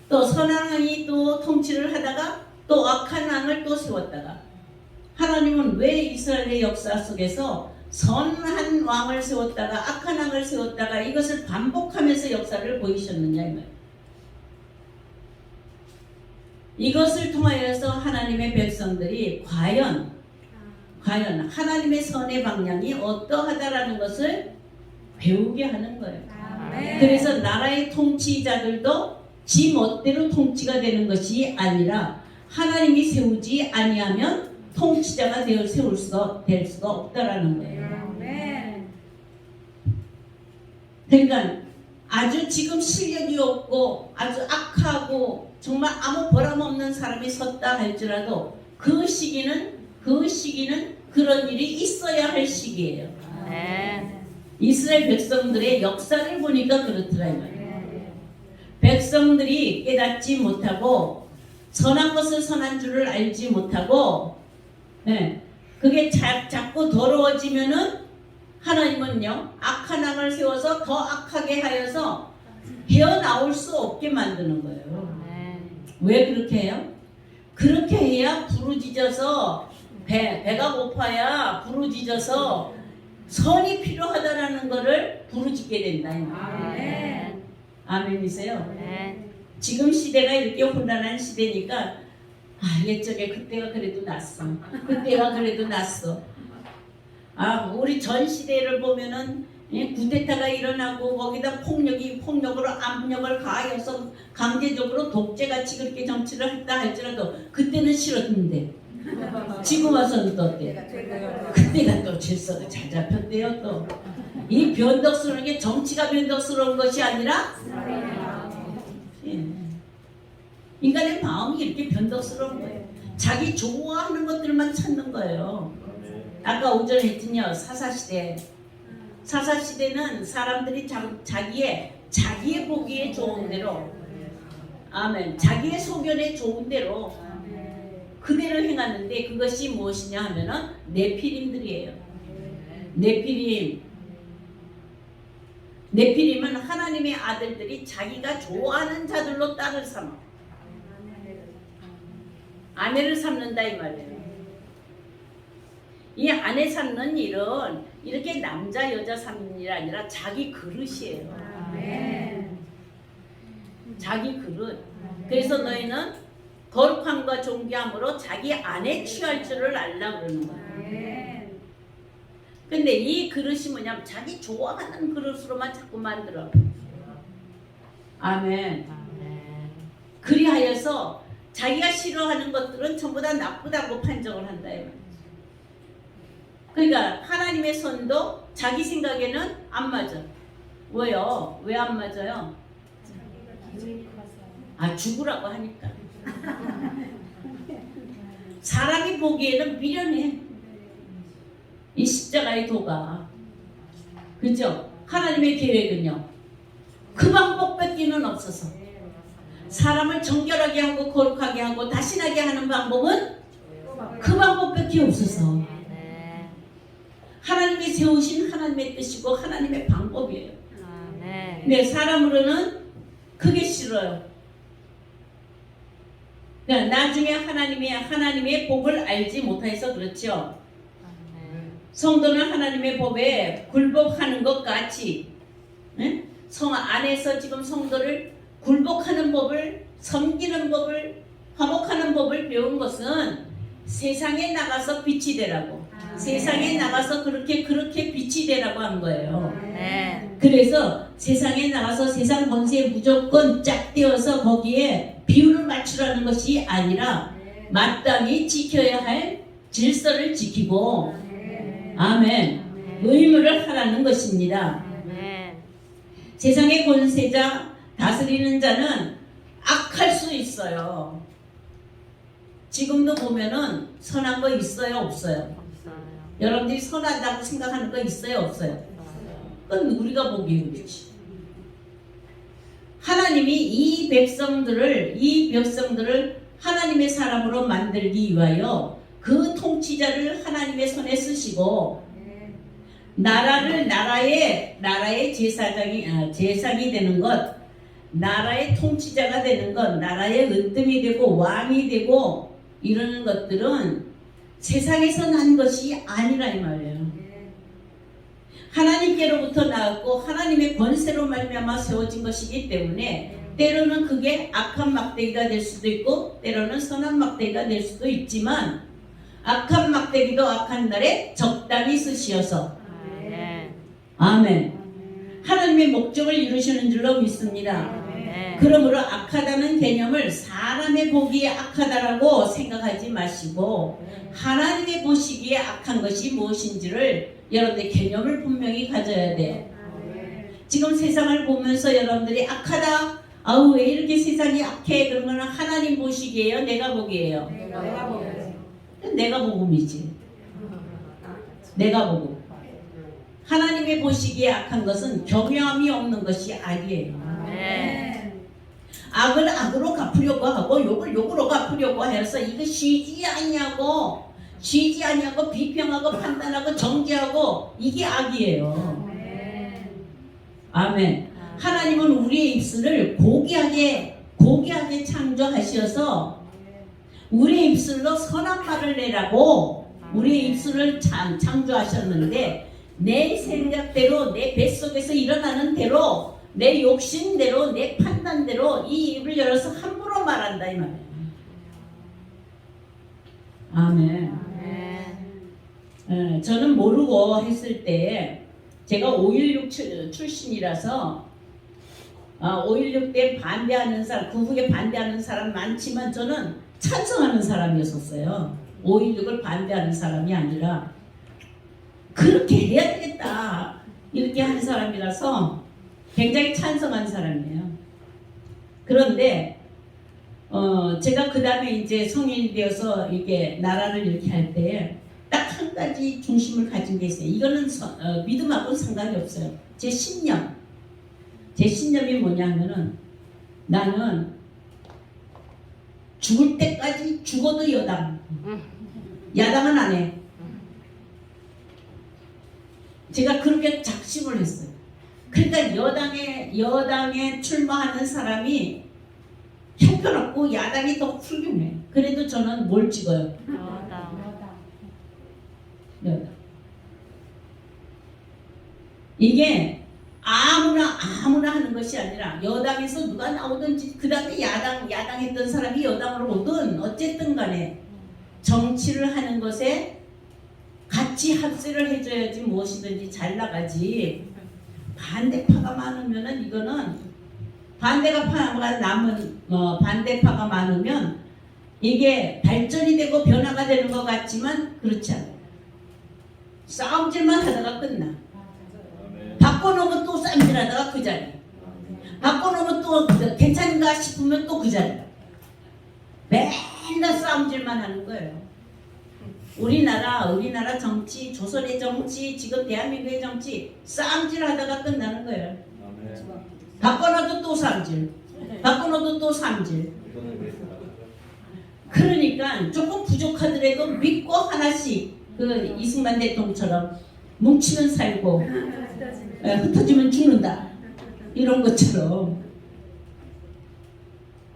Speaker 1: 또 선한 왕이 또 통치를 하다가 또 악한 왕을 또 세웠다가, 하나님은 왜 이스라엘의 역사 속에서 선한 왕을 세웠다가 악한 왕을 세웠다가 이것을 반복하면서 역사를 보이셨느냐 이 말이에요. 이것을 통하여서 하나님의 백성들이 과연 하나님의 선의 방향이 어떠하다라는 것을 배우게 하는 거예요. 그래서 나라의 통치자들도 지 멋대로 통치가 되는 것이 아니라 하나님이 세우지 아니하면 통치자가 될 수가 없다라는 거예요. 그러니까 아주 지금 실력이 없고 아주 악하고 정말 아무 보람없는 사람이 섰다 할지라도 그 시기는 그런 일이 있어야 할 시기예요. 이스라엘 백성들의 역사를 보니까 그렇더라 이 말이에요. 백성들이 깨닫지 못하고 선한 것을 선한 줄을 알지 못하고, 그게 자꾸 더러워지면은 하나님은요 악한 왕을 세워서 더 악하게 하여서 헤어나올 수 없게 만드는 거예요. 왜 그렇게 해요? 그렇게 해야 부르짖어서 배가 고파야 부르짖어서 선이 필요하다라는 것을 부르짖게 된다. 아멘이세요? 지금 시대가 이렇게 혼란한 시대니까 옛적에 그때가 그래도 낫어. 우리 전 시대를 보면은 쿠데타가 일어나고 거기다 폭력으로 압력을 가하여서 강제적으로 독재같이 그렇게 정치를 했다 할지라도 그때는 싫었는데 지금 와서는 또 어때요? 그때가 또 질서가 잘 잡혔대요. 또 이 변덕스러운 게 정치가 변덕스러운 것이 아니라 예. 인간의 마음이 이렇게 변덕스러운 거예요. 자기 좋아하는 것들만 찾는 거예요. 아까 오전에 했더니요, 사사시대. 사사시대는 사람들이 자기의 보기에 좋은 대로, 아멘, 자기의 소견에 좋은 대로 그대로 행하는데, 그것이 무엇이냐 하면은 네피림들이에요. 네피림은 하나님의 아들들이 자기가 좋아하는 자들로 딸을 삼아 아내를 삼는다 이 말이에요. 이 아내 삼는 일은 이렇게 남자 여자 삼는 일이 아니라 자기 그릇이에요. 자기 그릇. 그래서 너희는 거룩함과 존귀함으로 자기 아내 취할 줄을 알라 그러는 거예요. 근데 이 그릇이 뭐냐면 자기 좋아하는 그릇으로만 자꾸 만들어. 아멘. 그리하여서 자기가 싫어하는 것들은 전부 다 나쁘다고 판정을 한다. 그러니까 하나님의 손도 자기 생각에는 안 맞아. 왜요? 왜 안 맞아요? 죽으라고 하니까. 사람이 보기에는 미련해. 이 십자가의 도가. 그죠? 하나님의 계획은요, 그 방법밖에는 없어서 사람을 정결하게 하고 거룩하게 하고 다신하게 하는 방법은 그 방법밖에 없어서 하나님이 세우신 하나님의 뜻이고 하나님의 방법이에요. 근데 사람으로는 그게 싫어요. 그러니까 나중에 하나님의 복을 알지 못해서 그렇죠. 성도는 하나님의 법에 굴복하는 것 같이, 성 안에서 지금 성도를 굴복하는 법을, 섬기는 법을, 화목하는 법을 배운 것은 세상에 나가서 빛이 되라고, 세상에 나가서 그렇게 빛이 되라고 한 거예요. 그래서 세상에 나가서 세상 권세에 무조건 짝대어서 거기에 비율을 맞추라는 것이 아니라 마땅히 지켜야 할 질서를 지키고, 아멘, 의무를 하라는 것입니다. 세상의 권세자, 다스리는 자는 악할 수 있어요. 지금도 보면은 선한 거 있어요, 없어요? 여러분들이 선하다고 생각하는 거 있어요, 없어요? 그건 우리가 보기에 그렇지. 하나님이 이 백성들을 하나님의 사람으로 만들기 위하여 그 통치자를 하나님의 손에 쓰시고, 나라의 제사장이 되는 것, 나라의 통치자가 되는 것, 나라의 은뜸이 되고 왕이 되고 이러는 것들은 세상에서 난 것이 아니라 이 말이에요. 하나님께로부터 나왔고 하나님의 권세로 말미암아 세워진 것이기 때문에 때로는 그게 악한 막대기가 될 수도 있고 때로는 선한 막대기가 될 수도 있지만, 악한 막대기도 악한 날에 적당히 쓰시어서, 아멘, 하나님의 목적을 이루시는 줄로 믿습니다. 그러므로 악하다는 개념을 사람의 보기에 악하다라고 생각하지 마시고 하나님의 보시기에 악한 것이 무엇인지를 여러분의 개념을 분명히 가져야 돼요. 지금 세상을 보면서 여러분들이 악하다, 왜 이렇게 세상이 악해? 그러면 하나님 보시기에요? 내가 보기에요? 내가 복음이지. 내가 복음. 하나님의 보시기에 악한 것은 경외함이 없는 것이 악이에요. 악을 악으로 갚으려고 하고 욕을 욕으로 갚으려고 해서 이거 쉬지 아니하고 비평하고 판단하고 정죄하고 이게 악이에요. 아멘. 하나님은 우리의 입술을 고귀하게 창조하셔서 우리의 입술로 선한 말을 내라고 우리의 입술을 창조하셨는데, 내 생각대로 내 뱃속에서 일어나는 대로 내 욕심대로 내 판단대로 이 입을 열어서 함부로 말한다 이 말이에요. 아멘. 저는 모르고 했을 때, 제가 5.16 출신이라서 5.16 때 반대하는 사람, 그 후에 반대하는 사람 많지만 저는 찬성하는 사람이었었어요. 5.16을 반대하는 사람이 아니라 그렇게 해야 되겠다 이렇게 한 사람이라서 굉장히 찬성한 사람이에요. 그런데 제가 그 다음에 이제 성인이 되어서 이게 나라를 이렇게 할 때 딱 한 가지 중심을 가진 게 있어요. 이거는 믿음하고는 상관이 없어요. 제 신념. 제 신념이 뭐냐 하면은 나는 죽을 때까지 죽어도 여당. 야당은 안 해. 제가 그렇게 작심을 했어요. 그러니까 여당에 출마하는 사람이 형편없고 야당이 더 훌륭해. 그래도 저는 뭘 찍어요?
Speaker 2: 여당.
Speaker 1: 여당. 이게 아무나 하는 것이 아니라 여당에서 누가 나오든지 그 다음에 야당했던 사람이 여당으로 오든 어쨌든 간에 정치를 하는 것에 같이 합세를 해줘야지 무엇이든지 잘 나가지. 반대파가 많으면은 이거는 반대파가 많으면 이게 발전이 되고 변화가 되는 것 같지만 그렇지 않아요. 싸움질만 하다가 끝나. 바꿔놓으면 또 싸움질하다가 그 자리. 바꿔놓으면 또 괜찮은가 싶으면 또 그 자리. 맨날 싸움질만 하는 거예요. 우리나라 정치, 조선의 정치, 지금 대한민국의 정치 싸움질하다가 끝나는 거예요. 바꿔놔도 또 싸움질, 바꿔놔도 또 싸움질. 그러니까 조금 부족하더라도 믿고 하나씩 그 이승만 대통령처럼 뭉치면 살고 흩어지면 죽는다 이런 것처럼.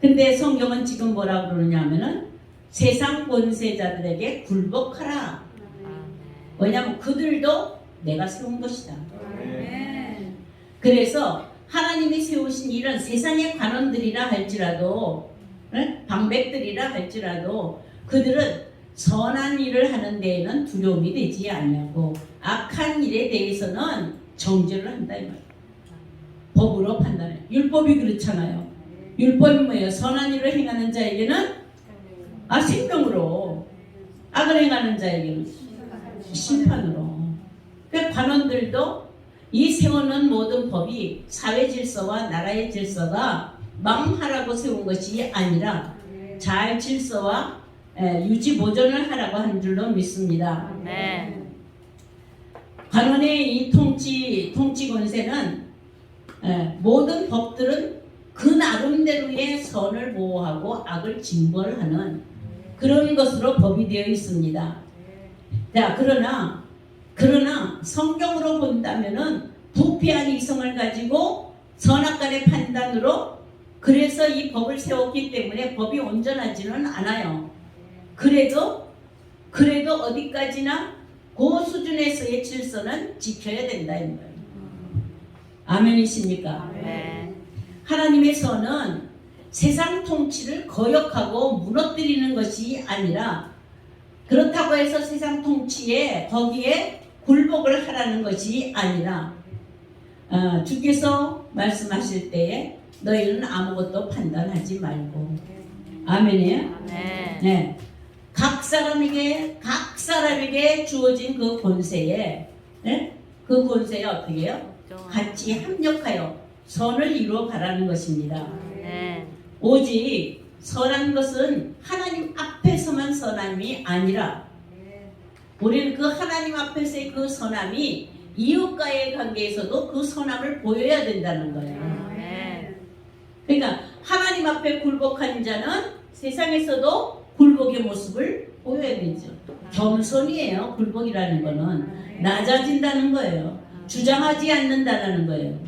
Speaker 1: 근데 성경은 지금 뭐라고 그러냐면은 세상 권세자들에게 굴복하라. 왜냐하면 그들도 내가 세운 것이다. 그래서 하나님이 세우신 이런 세상의 관원들이라 할지라도 방백들이라 할지라도 그들은 선한 일을 하는 데에는 두려움이 되지 아니하고 악한 일에 대해서는 정죄를 한다 이 말이에요. 법으로 판단해. 율법이 그렇잖아요. 율법이 뭐예요? 선한 일을 행하는 자에게는 생명으로, 악을 행하는 자에게는 심판으로. 그 관원들도 이 세우는 모든 법이 사회 질서와 나라의 질서가 망하라고 세운 것이 아니라 잘 질서와 유지 보존을 하라고 한 줄로 믿습니다.
Speaker 2: 네.
Speaker 1: 관원의 이 통치 권세는 모든 법들은 그 나름대로의 선을 보호하고 악을 징벌하는 그런 것으로 법이 되어 있습니다. 자, 그러나 성경으로 본다면은 부패한 이성을 가지고 선악간의 판단으로 그래서 이 법을 세웠기 때문에 법이 온전하지는 않아요. 그래도 어디까지나 그 수준에서의 질서는 지켜야 된다 이 말이에요. 아멘이십니까?
Speaker 2: 네.
Speaker 1: 하나님의 선은 세상 통치를 거역하고 무너뜨리는 것이 아니라 그렇다고 해서 세상 통치에 거기에 굴복을 하라는 것이 아니라 주께서 말씀하실 때에 너희는 아무것도 판단하지 말고. 아멘이에요? 네. 각 사람에게 주어진 그 권세에 그 권세에 어떻게 해요? 같이 합력하여 선을 이루어 가라는 것입니다.
Speaker 2: 네.
Speaker 1: 오직 선한 것은 하나님 앞에서만 선함이 아니라 우리는 그 하나님 앞에서의 그 선함이 이웃과의 관계에서도 그 선함을 보여야 된다는 거예요.
Speaker 2: 네.
Speaker 1: 그러니까 하나님 앞에 굴복한 자는 세상에서도 굴복의 모습을 보여야 되죠. 겸손이에요. 굴복이라는 거는 낮아진다는 거예요. 주장하지 않는다는 거예요.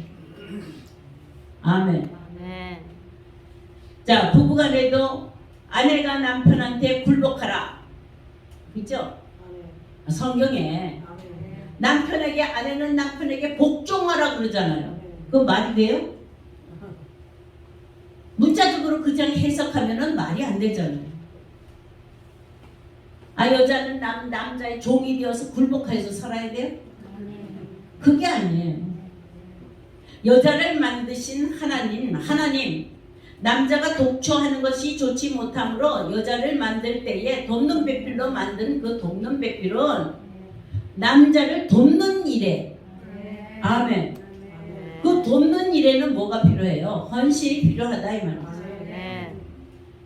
Speaker 1: 아멘.
Speaker 2: 네.
Speaker 1: 자, 부부간에도 아내가 남편한테 굴복하라. 그죠? 성경에 아내는 남편에게 복종하라 그러잖아요. 그거 말이 돼요? 문자적으로 그냥 해석하면은 말이 안 되잖아요. 여자는 남자의 종이 되어서 굴복해서 살아야 돼요? 그게 아니에요. 여자를 만드신 하나님, 남자가 독초하는 것이 좋지 못하므로 여자를 만들 때에 돕는 배필로 만든 그 돕는 배필은 남자를 돕는 일에. 아멘. 그 돕는 일에는 뭐가 필요해요? 헌신이 필요하다 이 말이죠.
Speaker 2: 아멘.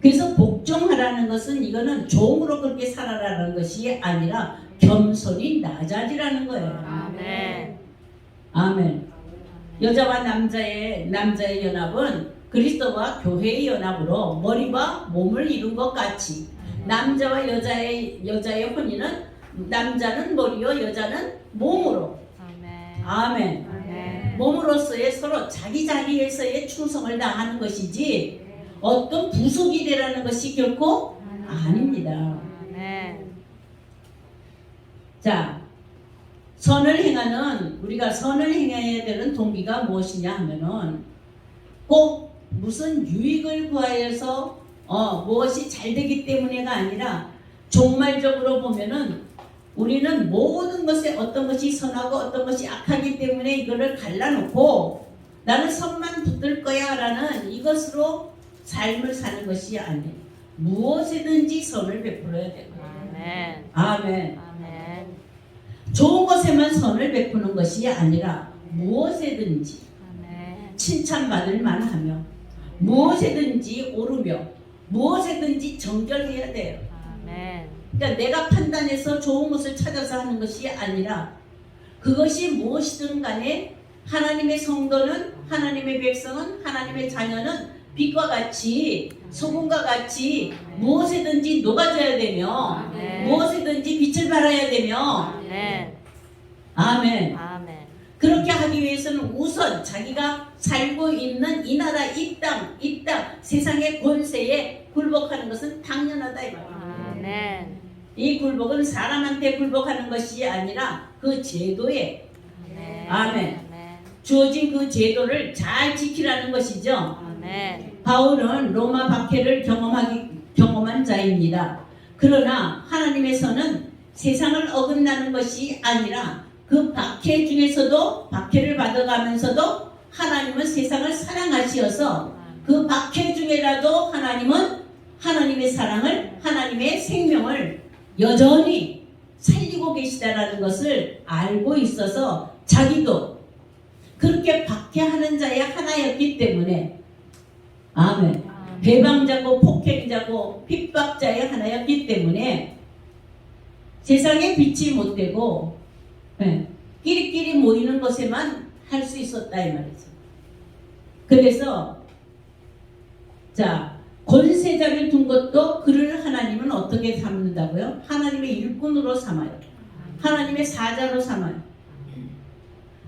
Speaker 1: 그래서 복종하라는 것은 이거는 종으로 그렇게 살아라는 것이 아니라 겸손히 낮아지라는 거예요.
Speaker 2: 아멘.
Speaker 1: 아멘. 여자와 남자의 연합은 그리스도와 교회의 연합으로 머리와 몸을 이룬 것 같이 남자와 여자의 혼인은 남자는 머리요 여자는 몸으로.
Speaker 2: 아멘.
Speaker 1: 아멘.
Speaker 2: 아멘.
Speaker 1: 몸으로서의 서로 자기 자리에서의 충성을 다하는 것이지 어떤 부속이 되라는 것이 결코 아닙니다.
Speaker 2: 아멘.
Speaker 1: 자, 우리가 선을 행해야 되는 동기가 무엇이냐 하면은 꼭 무슨 유익을 구하여서 무엇이 잘 되기 때문에가 아니라 종말적으로 보면은 우리는 모든 것에 어떤 것이 선하고 어떤 것이 악하기 때문에 이거를 갈라놓고 나는 선만 붙들 거야 라는 이것으로 삶을 사는 것이 아니에요. 무엇이든지 선을 베풀어야 되고.
Speaker 2: 아멘.
Speaker 1: 아멘.
Speaker 2: 아멘.
Speaker 1: 좋은 것에만 선을 베푸는 것이 아니라 무엇이든지
Speaker 2: 아멘.
Speaker 1: 칭찬받을 만하며 무엇이든지 오르며 무엇이든지 정결해야 돼요.
Speaker 2: 아멘.
Speaker 1: 그러니까 내가 판단해서 좋은 것을 찾아서 하는 것이 아니라 그것이 무엇이든 간에 하나님의 성도는 하나님의 백성은 하나님의 자녀는 빛과 같이 소금과 같이 무엇이든지 녹아져야 되며 무엇이든지 빛을 발해야 되며
Speaker 2: 아멘.
Speaker 1: 아멘.
Speaker 2: 아멘.
Speaker 1: 그렇게 하기 위해서는 우선 자기가 살고 있는 이 나라 이 땅 세상의 권세에 굴복하는 것은 당연하다 이 말이에요.
Speaker 2: 아멘.
Speaker 1: 이 굴복은 사람한테 굴복하는 것이 아니라 그 제도에 아멘. 주어진 그 제도를 잘 지키라는 것이죠.
Speaker 2: 아멘.
Speaker 1: 바울은 로마 박해를 경험한 자입니다. 그러나 하나님의 선은 세상을 어긋나는 것이 아니라 그 박해 중에서도 박해를 받아가면서도 하나님은 세상을 사랑하시어서 그 박해 중에라도 하나님은 하나님의 사랑을 하나님의 생명을 여전히 살리고 계시다라는 것을 알고 있어서 자기도 그렇게 박해하는 자의 하나였기 때문에 아멘. 배방자고 폭행자고 핍박자의 하나였기 때문에 세상에 빛이 못되고 끼리끼리 모이는 것에만 할 수 있었다 이 말이죠. 그래서 자 권세자를 둔 것도 그를 하나님은 어떻게 삼는다고요? 하나님의 일꾼으로 삼아요. 하나님의 사자로 삼아요.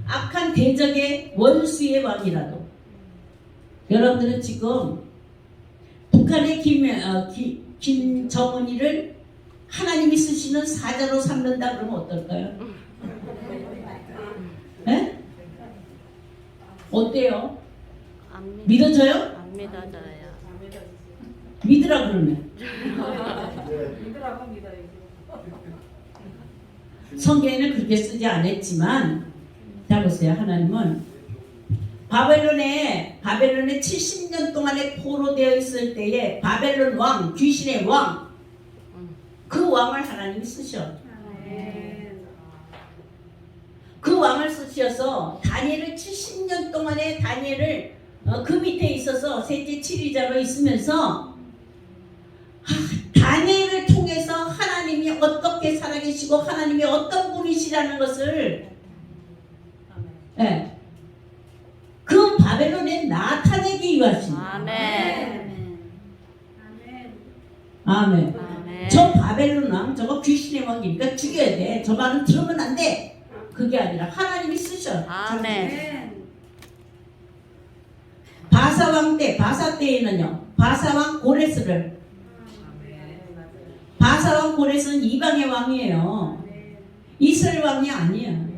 Speaker 1: 악한 대적의 원수의 왕이라도 여러분들은 지금 북한의 김정은이를 하나님이 쓰시는 사자로 삼는다 그러면 어떨까요? 네? 어때요? 믿어져요?
Speaker 2: 안 믿어져요.
Speaker 1: 믿으라 그러면 성경에는 그렇게 쓰지 않았지만 자 보세요. 하나님은 바벨론에 70년 동안에 포로되어 있을 때에 바벨론 왕 귀신의 왕 그 왕을 하나님이 쓰셔. 그 왕을 쓰셔서 다니엘을 70년 동안에 다니엘을 그 밑에 있어서 셋째 7위자로 있으면서 다니엘을 통해서 하나님이 어떻게 살아계시고 하나님이 어떤 분이시라는 것을 그 바벨론에 나타내기 위하십니다.
Speaker 2: 아멘.
Speaker 1: 아멘.
Speaker 2: 아멘.
Speaker 1: 저 바벨론 왕 저거 귀신의 왕이니까 죽여야 돼. 저 말은 들으면 안 돼. 그게 아니라 하나님이 쓰셔.
Speaker 2: 아멘.
Speaker 1: 바사 때에는요. 바사왕 고레스를 바사왕 고레스는 이방의 왕이에요. 이스라엘 왕이 아니에요.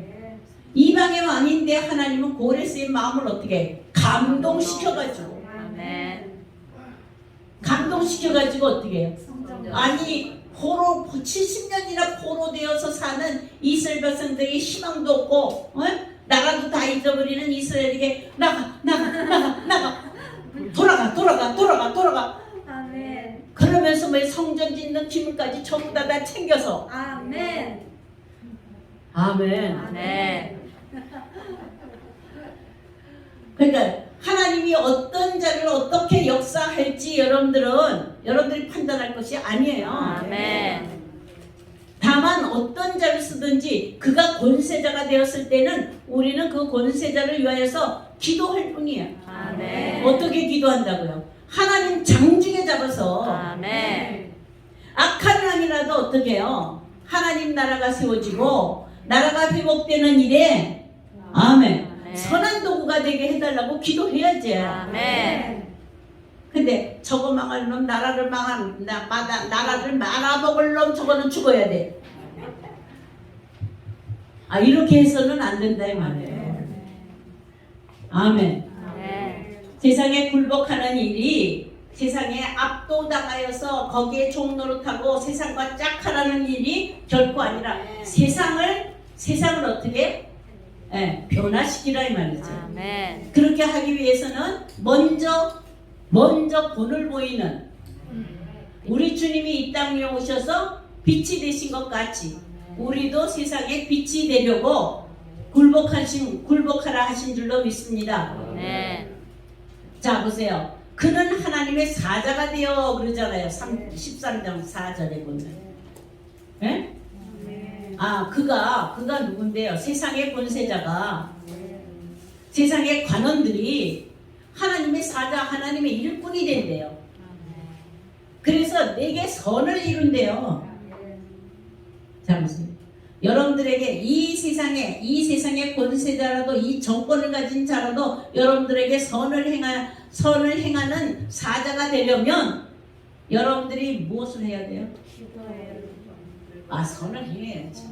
Speaker 1: 이방의 왕인데 하나님은 고레스의 마음을 어떻게 감동시켜가지고 감동시켜가지고 어떻게 해요? 아니 70년이나 포로되어서 사는 이스라엘 백성들이 희망도 없고 나라도 다 잊어버리는 이스라엘에게 나가 돌아가
Speaker 3: 아멘.
Speaker 1: 그러면서 뭐 성전 짓는 기물까지 전부 다 챙겨서
Speaker 3: 아멘.
Speaker 1: 아멘.
Speaker 2: 아멘.
Speaker 1: 그러니까 하나님이 어떤 자를 어떻게 역사할지 여러분들이 판단할 것이 아니에요.
Speaker 2: 아멘.
Speaker 1: 다만 어떤 자를 쓰든지 그가 권세자가 되었을 때는 우리는 그 권세자를 위하여서 기도할 뿐이에요.
Speaker 2: 아멘.
Speaker 1: 어떻게 기도한다고요? 하나님 장중에 잡아서
Speaker 2: 아멘.
Speaker 1: 악한 왕이라도 어떻게 해요? 하나님 나라가 세워지고 나라가 회복되는 일에 아멘.
Speaker 2: 아멘.
Speaker 1: 선한 도구가 되게 해달라고 기도해야지.
Speaker 2: 아멘.
Speaker 1: 근데 저거 망할 놈, 나라를 말아먹을 놈, 저거는 죽어야 돼. 이렇게 해서는 안 된다 이 말이에요. 아멘.
Speaker 2: 아멘.
Speaker 1: 세상에 굴복하는 일이 세상에 압도당하여서 거기에 종노릇하고 세상과 짝하라는 일이 결코 아니라 세상을 어떻게 변화시키라 이 말이죠.
Speaker 2: 아멘.
Speaker 1: 그렇게 하기 위해서는 먼저 본을 보이는 우리 주님이 이 땅에 오셔서 빛이 되신 것 같이 우리도 세상에 빛이 되려고 굴복하라 하신 줄로 믿습니다.
Speaker 2: 아멘.
Speaker 1: 자 보세요. 그는 하나님의 사자가 되어 그러잖아요. 13장 4절에 보면. 예? 그가 누군데요? 세상의 권세자가 세상의 관원들이 하나님의 사자, 하나님의 일꾼이 된대요. 그래서 내게 선을 이룬대요. 자 보세요. 여러분들에게 이 세상의 권세자라도 이 정권을 가진 자라도 여러분들에게 선을 행하는 사자가 되려면 여러분들이 무엇을 해야 돼요? 선을 행해야지.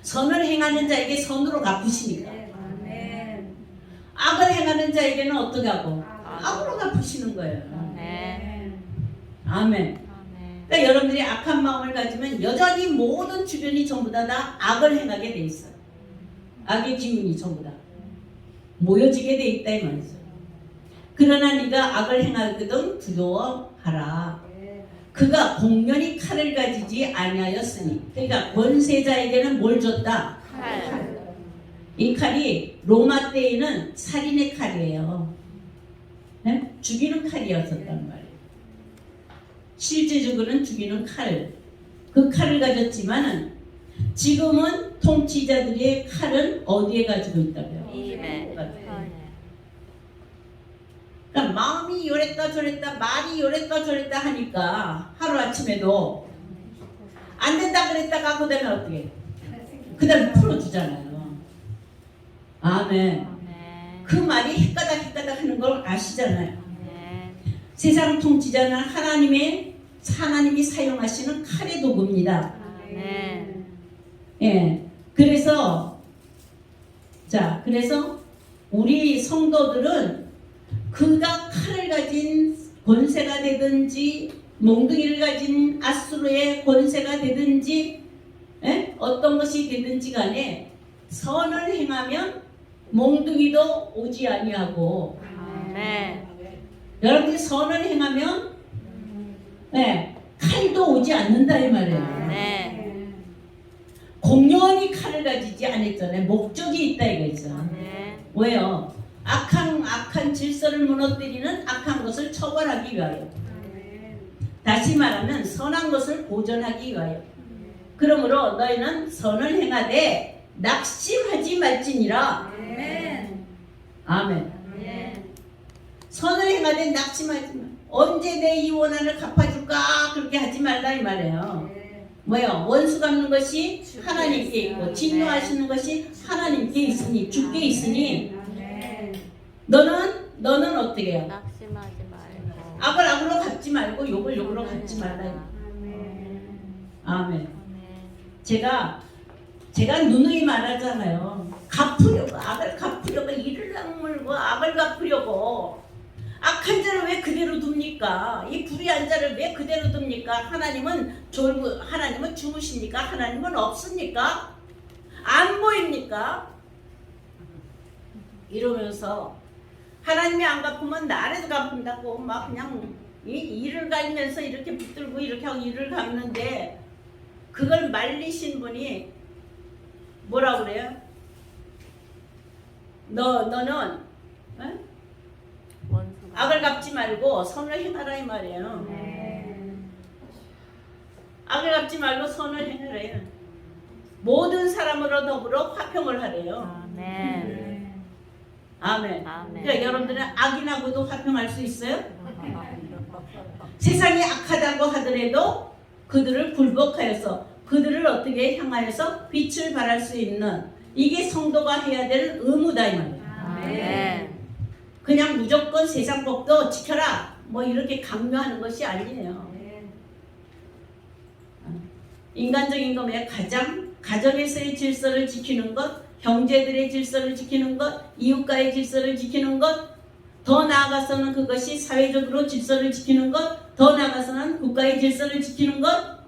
Speaker 1: 선을 행하는 자에게 선으로 갚으시니까. 악을 행하는 자에게는 어떻게 하고? 악으로 갚으시는 거예요.
Speaker 2: 아멘.
Speaker 1: 아멘. 그러니까 여러분들이 악한 마음을 가지면 여전히 모든 주변이 전부 다 악을 행하게 돼 있어요. 악의 기운이 전부 다 모여지게 돼 있다 이 말이죠. 그러나 네가 악을 행하거든 두려워하라. 그가 공연히 칼을 가지지 아니하였으니. 그러니까 권세자에게는 뭘 줬다?
Speaker 2: 칼.
Speaker 1: 이 칼이 로마 때에는 살인의 칼이에요. 네? 죽이는 칼이었었단 말이에요. 실제적으로는 죽이는 칼. 그 칼을 가졌지만은 지금은 통치자들의 칼은 어디에 가지고 있다고요?
Speaker 2: 입에.
Speaker 1: 그러니까 마음이 요랬다 저랬다 말이 요랬다 저랬다 하니까 하루아침에도 안 된다 그랬다가 그 다음에 어떻게 그 다음에 풀어주잖아요. 아멘. 그 말이 헷가닥 하는 걸 아시잖아요. 세상 통치자는 하나님이 사용하시는 칼의 도구입니다. 예. 그래서 우리 성도들은 그가 칼을 가진 권세가 되든지 몽둥이를 가진 아수르의 권세가 되든지 어떤 것이 되든지 간에 선을 행하면 몽둥이도 오지 아니하고 여러분이 선을 행하면 칼도 오지 않는다 이 말이에요. 공연히 칼을 가지지 않았잖아요. 목적이 있다 이거죠. 왜요? 악한 질서를 무너뜨리는 악한 것을 처벌하기 위하여. 다시 말하면 선한 것을 보존하기 위하여. 그러므로 너희는 선을 행하되 낙심하지 말지니라. 아멘. 선을 행하되 낙심하지 마. 언제 내 이 원한을 갚아줄까? 그렇게 하지 말라 이 말이에요. 뭐요? 원수 갚는 것이 하나님께 있고 진노하시는 것이 하나님께 있으니 주께 있으니 너는 어떻게 해요?
Speaker 2: 낙심하지 말고
Speaker 1: 악을 악으로 갚지 말고 욕을 욕으로 갚지 말라. 아멘. 제가 누누이 말하잖아요. 악을 갚으려고 이를 악물고 악을 갚으려고 악한 자를 왜 그대로 둡니까? 이 불의한 자를 왜 그대로 둡니까? 하나님은 주무십니까? 하나님은 없습니까? 안 보입니까? 이러면서 하나님이 안 갚으면 나라도 갚는다고 막 그냥 이를 갈면서 이렇게 붙들고 이렇게 하고 이를 갚는데 그걸 말리신 분이 뭐라고 그래요? 너는 에?
Speaker 2: 원수가.
Speaker 1: 악을 갚지 말고 선을 행하라 이 말이에요. 악을 갚지 말고 선을 행하래요. 모든 사람으로 더불어 화평을 하래요.
Speaker 2: 아멘.
Speaker 1: 아멘.
Speaker 2: 아멘.
Speaker 1: 그러니까 여러분들은 악인하고도 화평할 수 있어요? 세상이 악하다고 하더라도 그들을 굴복하여서 그들을 어떻게 향하여서 빛을 발할 수 있는 이게 성도가 해야 될 의무다 이 말이에요.
Speaker 2: 아멘.
Speaker 1: 그냥 무조건 세상 법도 지켜라 뭐 이렇게 강요하는 것이 아니에요. 인간적인 것에 가장 가정에서의 질서를 지키는 것, 형제들의 질서를 지키는 것, 이웃과의 질서를 지키는 것, 더 나아가서는 그것이 사회적으로 질서를 지키는 것, 더 나아가서는 국가의 질서를 지키는 것,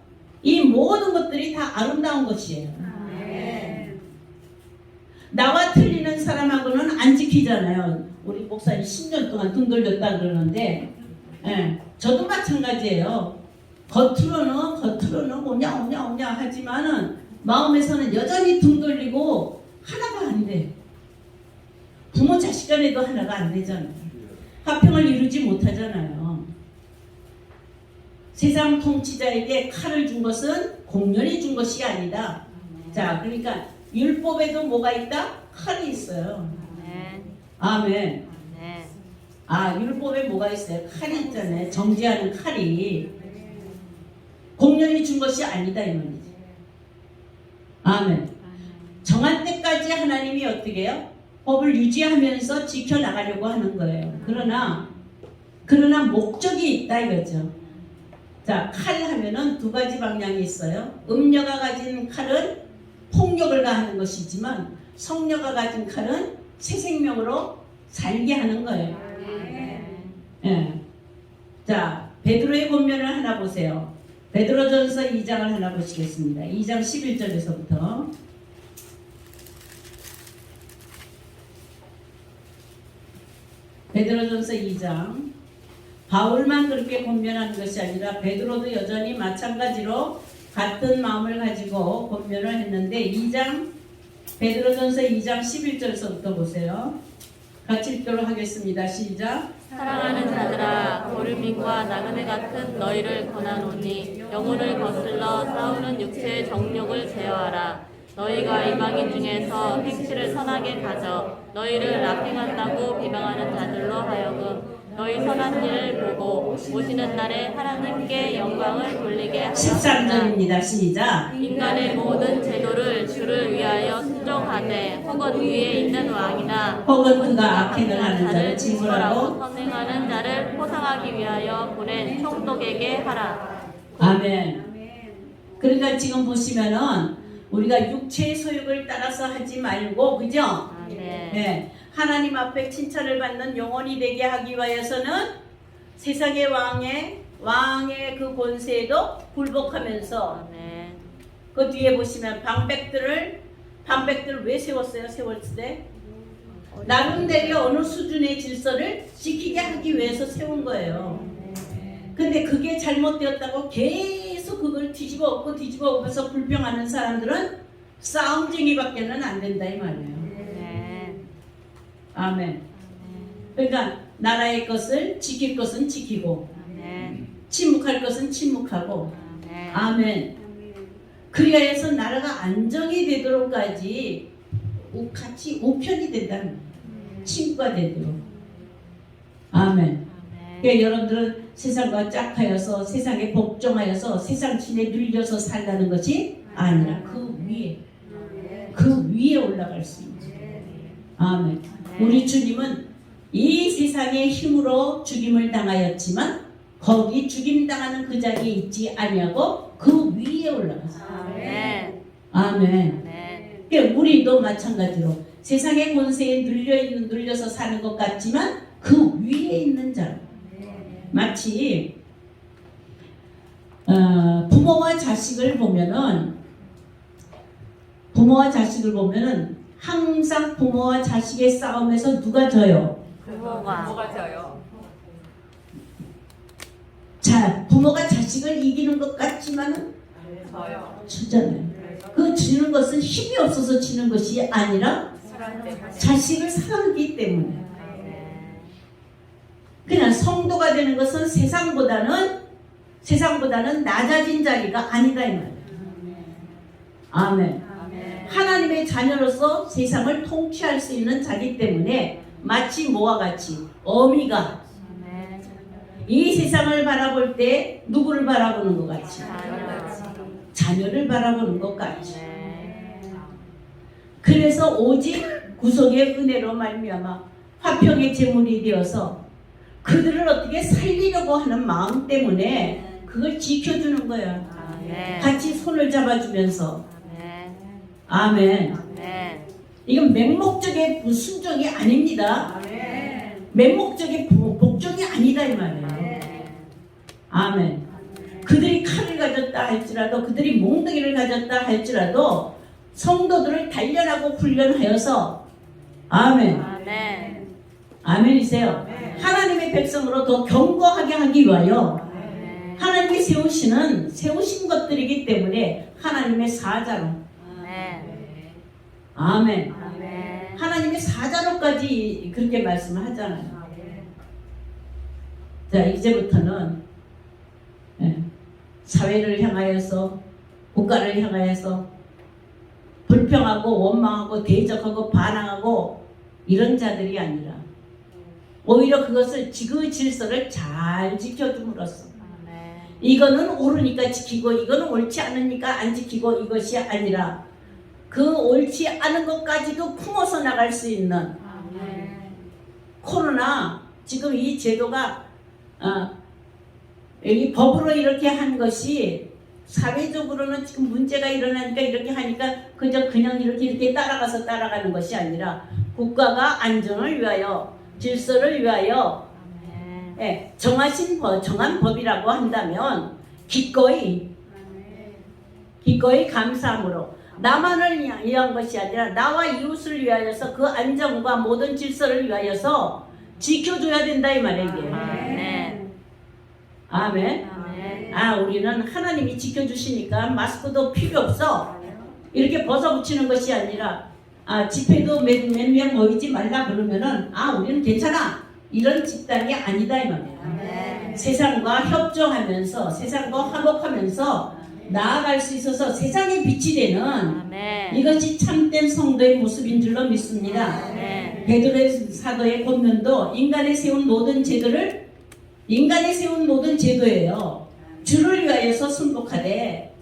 Speaker 1: 이 모든 것들이 다 아름다운 것이에요. 나와 틀리는 사람하고는 안 지키잖아요. 우리 목사님 10년 동안 등 돌렸다 그러는데, 예, 저도 마찬가지예요. 겉으로는 오냐 하지만은 마음에서는 여전히 등 돌리고 하나가 안 돼. 부모 자식 간에도 하나가 안 되잖아요. 화평을 이루지 못하잖아요. 세상 통치자에게 칼을 준 것은 공연히 준 것이 아니다. 자, 그러니까 율법에도 뭐가 있다? 칼이 있어요. 아멘.
Speaker 2: 아멘.
Speaker 1: 아, 율법에 뭐가 있어요? 칼이 있잖아요. 정죄하는 칼이. 공연히 준 것이 아니다 이 말이지. 아멘. 정한 때까지 하나님이 어떻게 해요? 법을 유지하면서 지켜나가려고 하는 거예요. 그러나 목적이 있다 이거죠. 자, 칼 하면은 두 가지 방향이 있어요. 음녀가 가진 칼은 폭력을 가하는 것이지만 성녀가 가진 칼은 새 생명으로 살게 하는 거예요. 예. 자, 베드로의 권면을 하나 보세요. 베드로전서 2장을 하나 보시겠습니다. 2장 11절에서부터 베드로전서 2장 바울만 그렇게 권면하는 것이 아니라 베드로도 여전히 마찬가지로 같은 마음을 가지고 권면을 했는데 2장 베드로전서 2장 11절에서부터 보세요. 같이 읽도록 하겠습니다. 시작.
Speaker 2: 사랑하는 자들아, 고르민과 나그네 같은 너희를 권하노니 영혼을 거슬러 싸우는 육체의 정욕을 제어하라. 너희가 이방인 중에서 행실을 선하게 가져 너희를 납행한다고 비방하는 자들로 하여금 너희 선한 일을 보고 오시는 날에 하나님께 영광을 돌리게 하였다.
Speaker 1: 13절입니다. 시작.
Speaker 2: 인간의 모든 제도를 주를 위하여 순종하되 혹은 위에 있는 왕이나
Speaker 1: 혹은 그가 악행을 하는 자를 징벌하고
Speaker 2: 선행하는 자를 포상하기 위하여 보낸 총독에게 하라.
Speaker 1: 아멘. 그러니까 지금 보시면은 우리가 육체의 소욕을 따라서 하지 말고 그죠?
Speaker 2: 아멘.
Speaker 1: 네. 하나님 앞에 칭찬을 받는 영혼이 되게 하기 위하여서는 세상의 왕의 그 권세에도 굴복하면서
Speaker 2: 아멘.
Speaker 1: 그 뒤에 보시면 방백들을 왜 세웠어요? 세웠을 때 나름대로 어느 수준의 질서를 지키게 하기 위해서 세운 거예요. 근데 그게 잘못되었다고 계속 그걸 뒤집어 엎어서 불평하는 사람들은 싸움쟁이밖에는 안 된다 이 말이에요. 아멘. 그러니까 나라의 것을 지킬 것은 지키고
Speaker 2: 아멘.
Speaker 1: 침묵할 것은 침묵하고
Speaker 2: 아멘.
Speaker 1: 아멘. 그리하여서 나라가 안정이 되도록까지 같이 우편이 된다는 거예요. 친구가 되도록. 아멘. 그러니까 여러분들은 세상과 짝하여서 세상에 복종하여서 세상 신에 눌려서 살라는 것이 아니라 그 위에 올라갈 수 있는 거예요. 아멘. 우리 주님은 이 세상의 힘으로 죽임을 당하였지만 거기 죽임당하는 그 자리에 있지 아니하고 그 위에 올라갔어요.
Speaker 2: 아멘.
Speaker 1: 아멘.
Speaker 2: 아멘.
Speaker 1: 그러니까 우리도 마찬가지로 세상의 권세에 눌려서 사는 것 같지만 그 위에 있는 자. 마치 부모와 자식을 보면은 항상 부모와 자식의 싸움에서 누가 져요?
Speaker 2: 부모가
Speaker 5: 져요.
Speaker 1: 자, 부모가 자식을 이기는 것 같지만은
Speaker 5: 저요.
Speaker 1: 지잖아요. 그 지는 것은 힘이 없어서 지는 것이 아니라 자식을 사랑하기 때문에. 성도가 되는 것은 세상보다는 낮아진 자리가 아니다 이 말이에요. 아멘. 하나님의 자녀로서 세상을 통치할 수 있는 자기 때문에 마치 뭐와 같이 어미가 이 세상을 바라볼 때 누구를 바라보는 것 같이? 자녀를 바라보는 것 같이. 그래서 오직 구속의 은혜로 말미암아 화평의 제물이 되어서 그들을 어떻게 살리려고 하는 마음 때문에 그걸 지켜주는 거야. 같이 손을 잡아주면서. 아멘. 이건 맹목적인 순종이 아닙니다. 맹목적인 복종이 아니다 이 말이에요. 아멘. 그들이 칼을 가졌다 할지라도 그들이 몽둥이를 가졌다 할지라도 성도들을 단련하고 훈련하여서 아멘. 아멘이세요. 하나님의 백성으로 더 견고하게 하기 위하여 하나님이 세우신 것들이기 때문에 하나님의 사자로 아멘. 하나님의 사자로까지 그렇게 말씀을 하잖아요. 자, 이제부터는 사회를 향하여서 국가를 향하여서 불평하고 원망하고 대적하고 반항하고 이런 자들이 아니라 오히려 그것을 그 질서를 잘 지켜줌으로써 이거는 옳으니까 지키고 이거는 옳지 않으니까 안 지키고 이것이 아니라 그 옳지 않은 것까지도 품어서 나갈 수 있는 코로나 지금 이 제도가 여기 법으로 이렇게 한 것이 사회적으로는 지금 문제가 일어나니까 이렇게 하니까 그냥 이렇게 따라가는 것이 아니라 국가가 안전을 위하여 질서를 위하여 정한 법이라고 한다면 기꺼이 감사함으로 나만을 위한 것이 아니라 나와 이웃을 위하여서 그 안정과 모든 질서를 위하여서 지켜줘야 된다 이 말이에요. 이게. 아멘. 우리는 하나님이 지켜주시니까 마스크도 필요 없어 이렇게 벗어붙이는 것이 아니라 집회도 몇 명 모이지 말라 그러면은 우리는 괜찮아 이런 집단이 아니다 이 말이에요. 세상과 협조하면서 세상과 화목하면서 나아갈 수 있어서 세상의 빛이 되는 이것이 참된 성도의 모습인 줄로 믿습니다. 베드로의 사도의 권면도 인간이 세운 모든 제도예요. 주를 위하여서 순복하되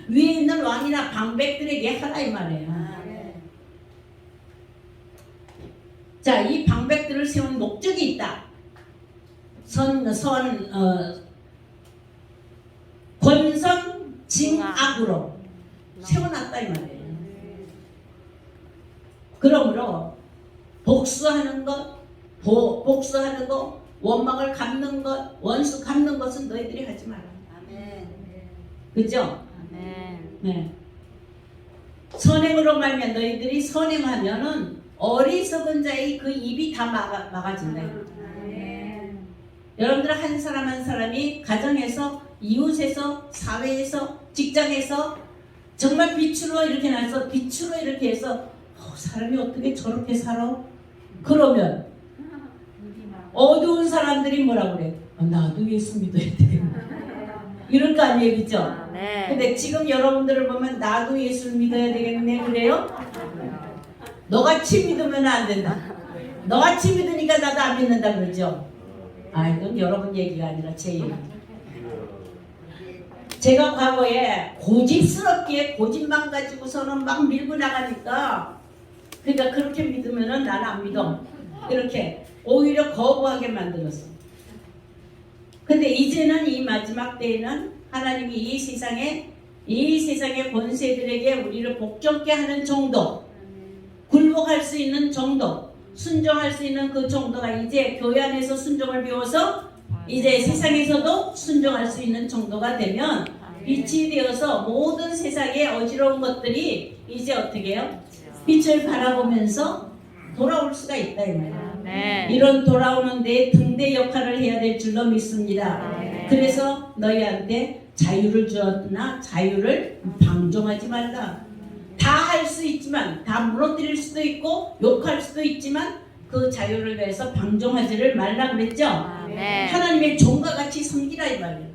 Speaker 1: 위에 있는 왕이나 방백들에게 하라 이 말이에요. 자, 이 방백들을 세운 목적이 있다. 권선징악으로 세워놨다 이 말이에요. 그러므로 복수하는 것, 원망을 갚는 것, 원수 갚는 것은 너희들이 하지 마라. 그죠? 네. 선행으로 말면 너희들이 선행하면은 어리석은 자의 그 입이 다 막아진다. 여러분들 한 사람 한 사람이 가정에서, 이웃에서, 사회에서, 직장에서 정말 빛으로 이렇게 나서 빛으로 이렇게 해서 사람이 어떻게 저렇게 살아? 그러면 어두운 사람들이 뭐라 그래? 나도 예수 믿어야 돼. 이럴 거 아니에요, 그죠? 근데 지금 여러분들을 보면 나도 예수를 믿어야 되겠네 그래요? 너같이 믿으면 안 된다. 너같이 믿으니까 나도 안 믿는다 그러죠? 이건 여러분 얘기가 아니라 제 얘기. 제가 과거에 고집스럽게 고집만 가지고서는 막 밀고 나가니까 그러니까 그렇게 믿으면은 나는 안 믿어. 이렇게 오히려 거부하게 만들었어. 근데 이제는 이 마지막 때에는 하나님이 이 세상의 권세들에게 우리를 복종케 하는 정도, 굴복할 수 있는 정도, 순종할 수 있는 그 정도가 이제 교회 안에서 순종을 배워서 이제 세상에서도 순종할 수 있는 정도가 되면 빛이 되어서 모든 세상의 어지러운 것들이 이제 어떻게 해요? 빛을 바라보면서 돌아올 수가 있다 이 말이에요. 이런 돌아오는 내 등대 역할을 해야 될 줄로 믿습니다. 그래서 너희한테 자유를 주었으나 자유를 방종하지 말라. 다 할 수 있지만 다 무너뜨릴 수도 있고 욕할 수도 있지만 그 자유를 위해서 방종하지를 말라 그랬죠.
Speaker 2: 아멘.
Speaker 1: 하나님의 종과 같이 섬기라 이 말이에요.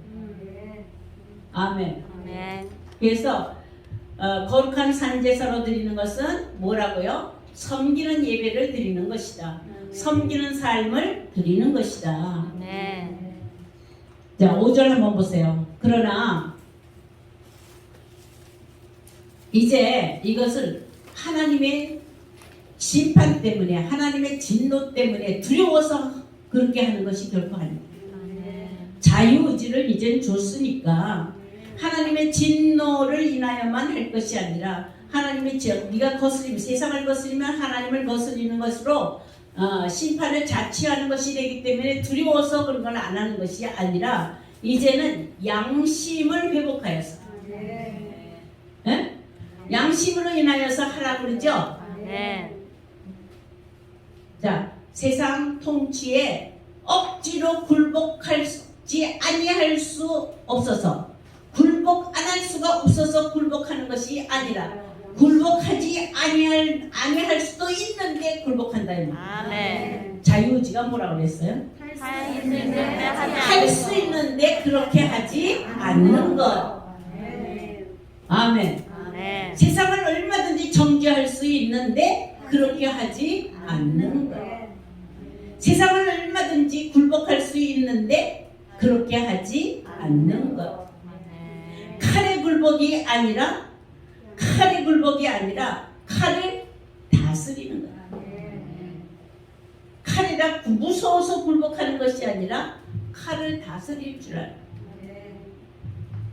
Speaker 1: 아멘.
Speaker 2: 아멘.
Speaker 1: 그래서 거룩한 산제사로 드리는 것은 뭐라고요? 섬기는 예배를 드리는 것이다. 섬기는 삶을 드리는 것이다.
Speaker 2: 아멘.
Speaker 1: 자, 5절 한번 보세요. 그러나 이제 이것을 하나님의 심판 때문에, 하나님의 진노 때문에 두려워서 그렇게 하는 것이 결코 아닙니다. 자유의지를 이젠 줬으니까 하나님의 진노를 인하여만 할 것이 아니라 하나님의 네가 거스리면, 세상을 거스리면 하나님을 거스리는 것으로 심판을 자취하는 것이 되기 때문에 두려워서 그런 걸 안 하는 것이 아니라 이제는 양심을 회복하여서 양심으로 인하여서 하라고 그러죠. 자, 세상 통치에 억지로 굴복하지 아니할 수 없어서, 굴복 안 할 수가 없어서 굴복하는 것이 아니라 굴복하지 아니할 수도 있는데 굴복한다 이 말이에요.
Speaker 2: 아멘.
Speaker 1: 자유의지가 뭐라고 그랬어요?
Speaker 2: 할 수 있는데 하지
Speaker 1: 할 수 있는데 그렇게 하지 않는 것. 아멘.
Speaker 2: 아멘.
Speaker 1: 세상을 얼마든지 정죄할 수 있는데 그렇게 하지 않는 것. 세상을 얼마든지 굴복할 수 있는데 그렇게 하지 않는 것. 칼의 굴복이 아니라 칼을 다스리는 것. 칼이라 무서워서 굴복하는 것이 아니라 칼을 다스릴 줄 알아.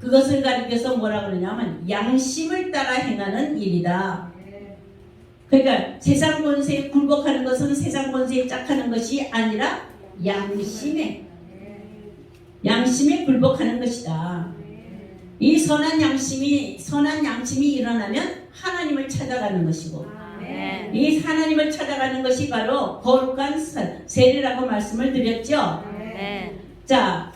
Speaker 1: 그것을 가리켜서 뭐라 그러냐면 양심을 따라 행하는 일이다. 그러니까 세상 권세에 굴복하는 것은 세상 권세에 짝하는 것이 아니라 양심에 굴복하는 것이다. 이 선한 양심이 일어나면 하나님을 찾아가는 것이고, 이 하나님을 찾아가는 것이 바로 거룩한 세례라고 말씀을 드렸죠. 자,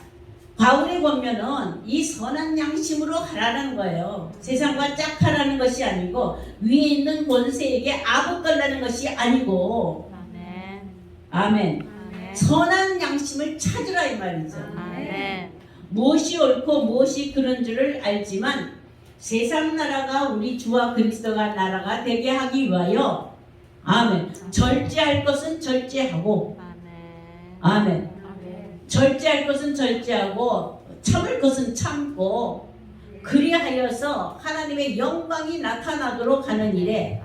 Speaker 1: 바울의 권면은 이 선한 양심으로 하라는 거예요. 세상과 짝하라는 것이 아니고 위에 있는 권세에게 아부걸라는 것이 아니고, 아멘. 선한 양심을 찾으라 이 말이죠. 무엇이 옳고 무엇이 그런 줄을 알지만 세상 나라가 우리 주와 그리스도가 나라가 되게 하기 위하여, 아멘. 절제할 것은 절제하고, 아멘. 절제할 것은 절제하고 참을 것은 참고, 그리하여서 하나님의 영광이 나타나도록 하는 일에,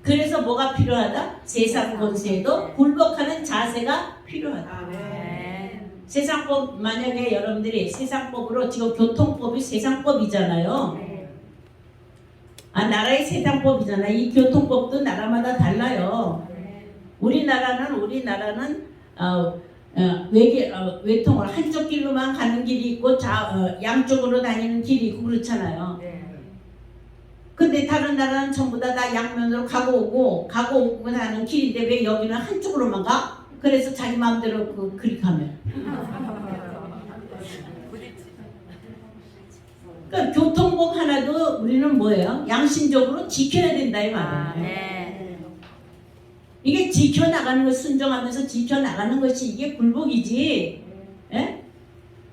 Speaker 1: 그래서 뭐가 필요하다? 세상 권세에도 굴복하는 자세가 필요하다. 세상법, 만약에 여러분들이 세상법으로, 지금 교통법이 세상법이잖아요. 나라의 세상법이잖아요. 이 교통법도 나라마다 달라요. 우리나라는 외통을 한쪽 길로만 가는 길이 있고 양쪽으로 다니는 길이 있고 그렇잖아요. 근데 다른 나라는 전부 다 양면으로 가고 오고 가는 길인데 왜 여기는 한쪽으로만 가? 그래서 자기 마음대로 클릭하면. 그러니까 교통법 하나도 우리는 뭐예요? 양심적으로 지켜야 된다 이 말이에요. 이게 지켜나가는 것, 순종하면서 지켜나가는 것이 이게 굴복이지. 예?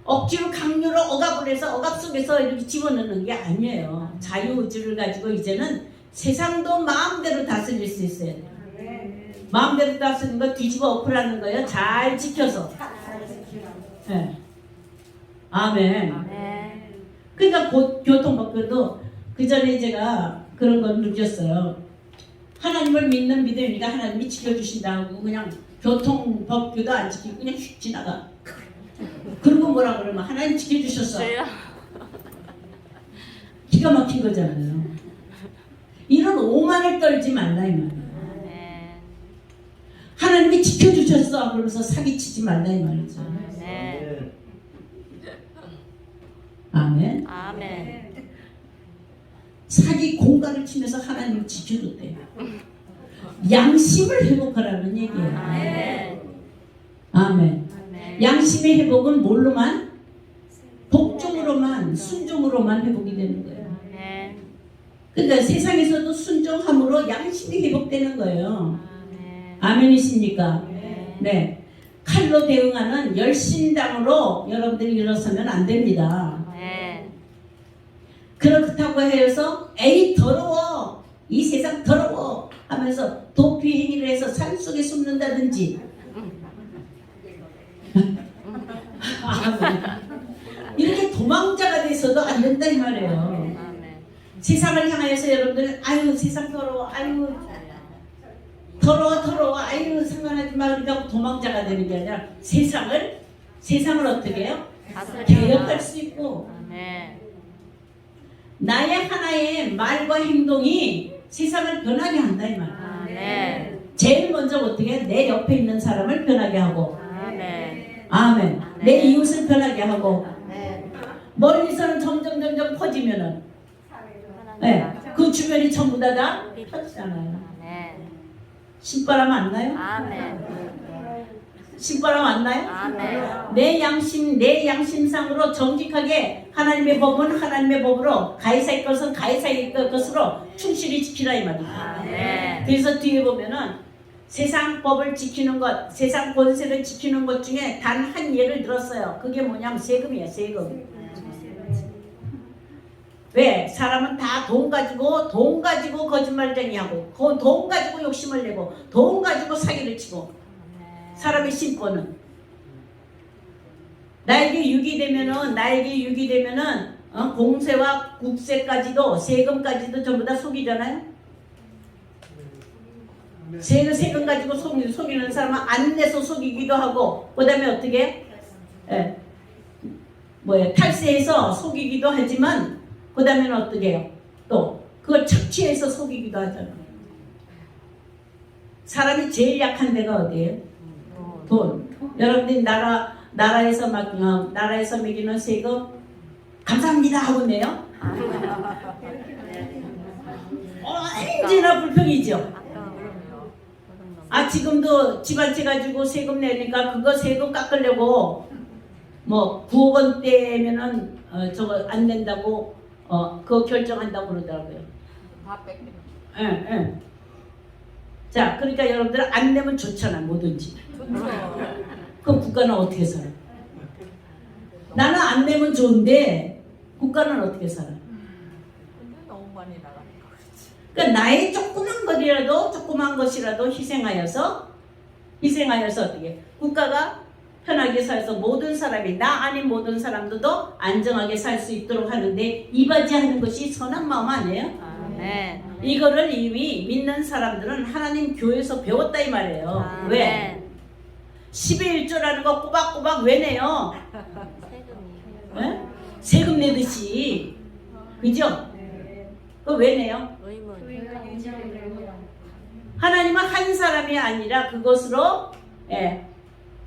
Speaker 1: 억지로 강요로 억압을 해서 억압 속에서 이렇게 집어넣는 게 아니에요. 자유의지를 가지고 이제는 세상도 마음대로 다스릴 수 있어야 돼요. 마음대로 다스리는 거 뒤집어 엎으라는 거예요. 잘 지켜서. 예. 아멘. 그러니까 교통법도 그 전에 제가 그런 걸 느꼈어요. 하나님을 믿는 믿음이니까 하나님이 지켜주신다고 그냥 교통법규도 안 지키고 그냥 휙 지나가. 그리고 뭐라 그러면 하나님 지켜주셨어. 기가 막힌 거잖아요. 이런 오만을 떨지 말라 이 말이에요. 하나님이 지켜주셨어 그러면서 사기치지 말라 이 말이죠. 아멘. 사기 공갈을 치면서 하나님을 지켜줬대요. 양심을 회복하라는 얘기예요. 아멘. 양심의 회복은 뭘로만? 복종으로만, 순종으로만 회복이 되는 거예요. 그러니까 세상에서도 순종함으로 양심이 회복되는 거예요. 아멘이십니까? 네. 칼로 대응하는 열심당으로 여러분들이 일어서면 안 됩니다.
Speaker 2: 아멘.
Speaker 1: 그렇다고 해서 에이 더러워, 이 세상 더러워 하면서 도피 행위를 해서 산속에 숨는다든지 이렇게 도망자가 돼서도 안 된다 이 말이에요.
Speaker 2: 아멘.
Speaker 1: 세상을 향하여서 여러분들 아유 세상 더러워, 아유 더러워, 아유 상관하지 마 그러니까 도망자가 되는 게 아니라 세상을 어떻게 해요? 개혁할 수 있고
Speaker 2: 아멘.
Speaker 1: 나의 하나의 말과 행동이 세상을 변하게 한다 이 말이에요.
Speaker 2: 아멘.
Speaker 1: 제일 먼저 어떻게 해? 내 옆에 있는 사람을 변하게 하고
Speaker 2: 아멘.
Speaker 1: 아멘. 내 이웃을 변하게 하고
Speaker 2: 아멘.
Speaker 1: 멀리서는 점점 퍼지면은 네, 그 주변이 전부 다 퍼지잖아요.
Speaker 2: 아멘.
Speaker 1: 신바람 안 나요?
Speaker 2: 아멘.
Speaker 1: 신바람 안 나요?
Speaker 2: 아멘.
Speaker 1: 내 양심상으로 정직하게 하나님의 법은 하나님의 법으로 가이사의 것은 가이사의 것으로 충실히 지키라 이 말입니다.
Speaker 2: 아멘.
Speaker 1: 그래서 뒤에 보면은 세상 법을 지키는 것, 세상 권세를 지키는 것 중에 단 한 예를 들었어요. 그게 뭐냐면 세금이에요, 세금. 왜? 사람은 다 돈 가지고 거짓말쟁이하고 돈 가지고 욕심을 내고 돈 가지고 사기를 치고 사람의 심보는 나에게 유기되면은 공세와 국세까지도 세금까지도 전부 다 속이잖아요. 세금 가지고 속이는 사람은 안 내서 속이기도 하고 그 다음에 어떻게 해? 탈세해서 속이기도 하지만 그 다음에는 어떻게 해요? 또 그걸 착취해서 속이기도 하잖아요. 사람이 제일 약한 데가 어디예요? 돈. 여러분들이 나라에서 매기는 세금 감사합니다 하고 내요? 언제나 불평이죠. 지금도 집 한 채 가지고 세금 내니까 그거 세금 깎으려고 9억 원대면은 저거 안 낸다고 그거 결정한다고 그러더라고요. 예. 자, 그러니까 여러분들 안 내면 좋잖아, 뭐든지. 그럼 국가는 어떻게 살아? 나는 안 내면 좋은데 국가는 어떻게 살아?
Speaker 5: 너무 많이 나가니까 그렇지.
Speaker 1: 그러니까 나의 조그만 것이라도 희생하여서 어떻게 국가가 편하게 살아서 모든 사람이 나 아닌 모든 사람들도 안정하게 살 수 있도록 하는데 이바지하는 것이 선한 마음 아니에요?
Speaker 2: 아멘.
Speaker 1: 이거를 이미 믿는 사람들은 하나님 교회에서 배웠다 이 말이에요. 왜? 12일조라는 거 꼬박꼬박 왜 내요? 네? 세금 내듯이. 그죠? 그거 왜 내요?
Speaker 2: 의문.
Speaker 1: 하나님은 한 사람이 아니라 그것으로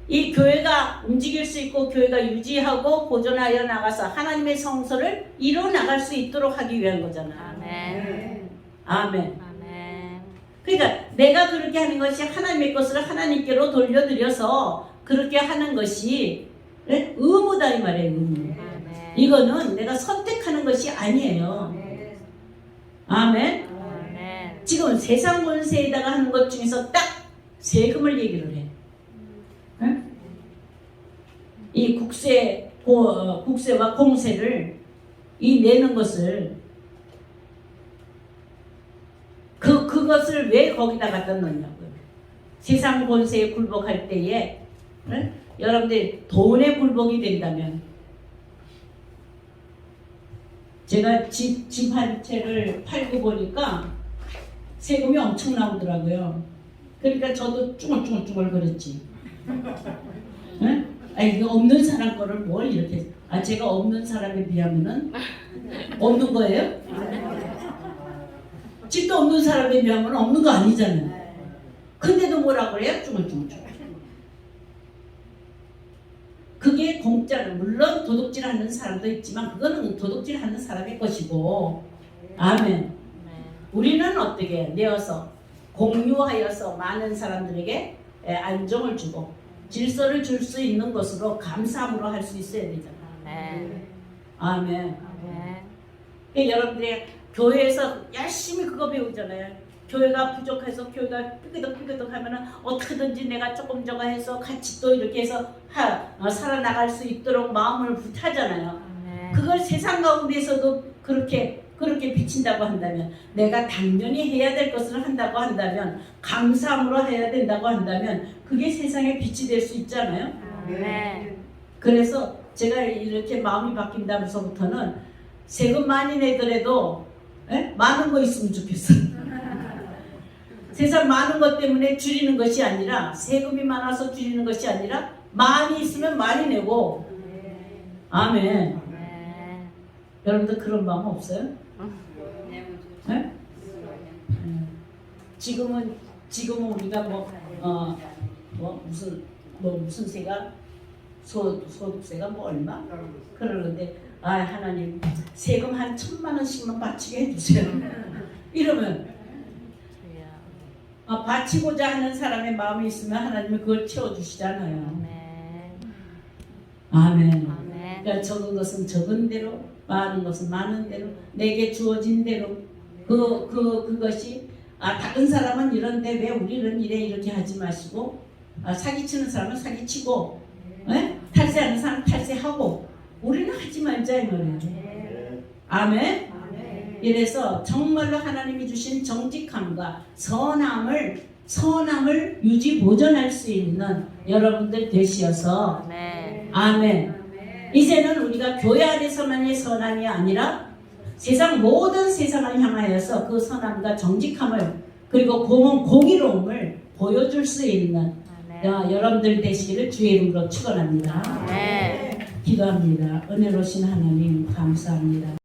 Speaker 1: 이 교회가 움직일 수 있고 교회가 유지하고 보존하여 나가서 하나님의 성소를 이루어 나갈 수 있도록 하기 위한 거잖아.
Speaker 2: 아멘.
Speaker 1: 아멘.
Speaker 2: 아멘.
Speaker 1: 그러니까 내가 그렇게 하는 것이 하나님의 것을 하나님께로 돌려드려서 그렇게 하는 것이 의무다 이 말이에요. 의무.
Speaker 2: 아멘.
Speaker 1: 이거는 내가 선택하는 것이 아니에요. 아멘.
Speaker 2: 아멘.
Speaker 1: 지금 세상 권세에다가 하는 것 중에서 딱 세금을 얘기를 해. 응? 이 국세와 공세를 내는 것을 그것을 왜 거기다 갖다 넣냐고요. 세상 권세에 굴복할 때에 여러분들 돈에 굴복이 된다면 제가 집 한 채를 팔고 보니까 세금이 엄청 나오더라고요. 그러니까 저도 쭈글쭈글 그랬지. 이거 없는 사람 거를 뭘 이렇게 제가 없는 사람에 비하면은 없는 거예요? 집도 없는 사람에 비하면 없는 거 아니잖아요. 근데도 뭐라 그래요? 쭈글쭈글. 그게 공짜로 물론 도둑질하는 사람도 있지만 그거는 도둑질하는 사람의 것이고 아멘. 우리는 어떻게 내어서 공유하여서 많은 사람들에게 안정을 주고 질서를 줄 수 있는 것으로 감사함으로 할 수 있어야 되잖아.
Speaker 2: 아멘.
Speaker 1: 아멘.
Speaker 2: 아멘.
Speaker 1: 그러니까 여러분들이 교회에서 열심히 그거 배우잖아요. 교회가 부족해서 교회가 삐그덕삐그덕 하면은 어떻게든지 내가 조금 저거 해서 같이 또 이렇게 해서 살아나갈 수 있도록 마음을 부탁하잖아요.
Speaker 2: 아멘.
Speaker 1: 그걸 세상 가운데서도 그렇게 비친다고 한다면, 내가 당연히 해야 될 것을 한다고 한다면, 감사함으로 해야 된다고 한다면 그게 세상의 빛이 될 수 있잖아요.
Speaker 2: 아멘.
Speaker 1: 그래서 제가 이렇게 마음이 바뀐다면서부터는 세금 많이 내더라도 많은 거 있으면 좋겠어. 세상 많은 것 때문에 줄이는 것이 아니라, 세금이 많아서 줄이는 것이 아니라 많이 있으면 많이 내고. 아멘.
Speaker 2: 아멘.
Speaker 1: 여러분들 그런 마음 없어요? 네? 지금은 우리가 무슨 세가 소득세가 얼마 그러는데, 하나님 세금 한 1,000만 원씩만 바치게 해주세요. 이러면
Speaker 2: 주여.
Speaker 1: 바치고자 하는 사람의 마음이 있으면 하나님이 그걸 채워주시잖아요.
Speaker 2: 아멘.
Speaker 1: 아멘.
Speaker 2: 아멘.
Speaker 1: 그러니까 적은 것은 적은 대로, 많은 것은 많은 대로, 내게 주어진 대로, 그것이 다른 사람은 이런데 왜 우리는 이렇게 하지 마시고, 사기치는 사람은 사기치고, 탈세하는 사람은 탈세하고, 우리는 하지 말자 이 말이에요. 아멘. 이래서 정말로 하나님이 주신 정직함과 선함을 유지 보존할 수 있는 여러분들 되시어서,
Speaker 2: 아멘.
Speaker 1: 아멘. 이제는 우리가 교회 안에서만의 선함이 아니라 모든 세상을 향하여서 그 선함과 정직함을, 그리고 공의로움을 보여줄 수 있는 여러분들 되시기를 주의 이름으로 축원합니다.
Speaker 2: 아멘.
Speaker 1: 기도합니다. 은혜로우신 하나님 감사합니다.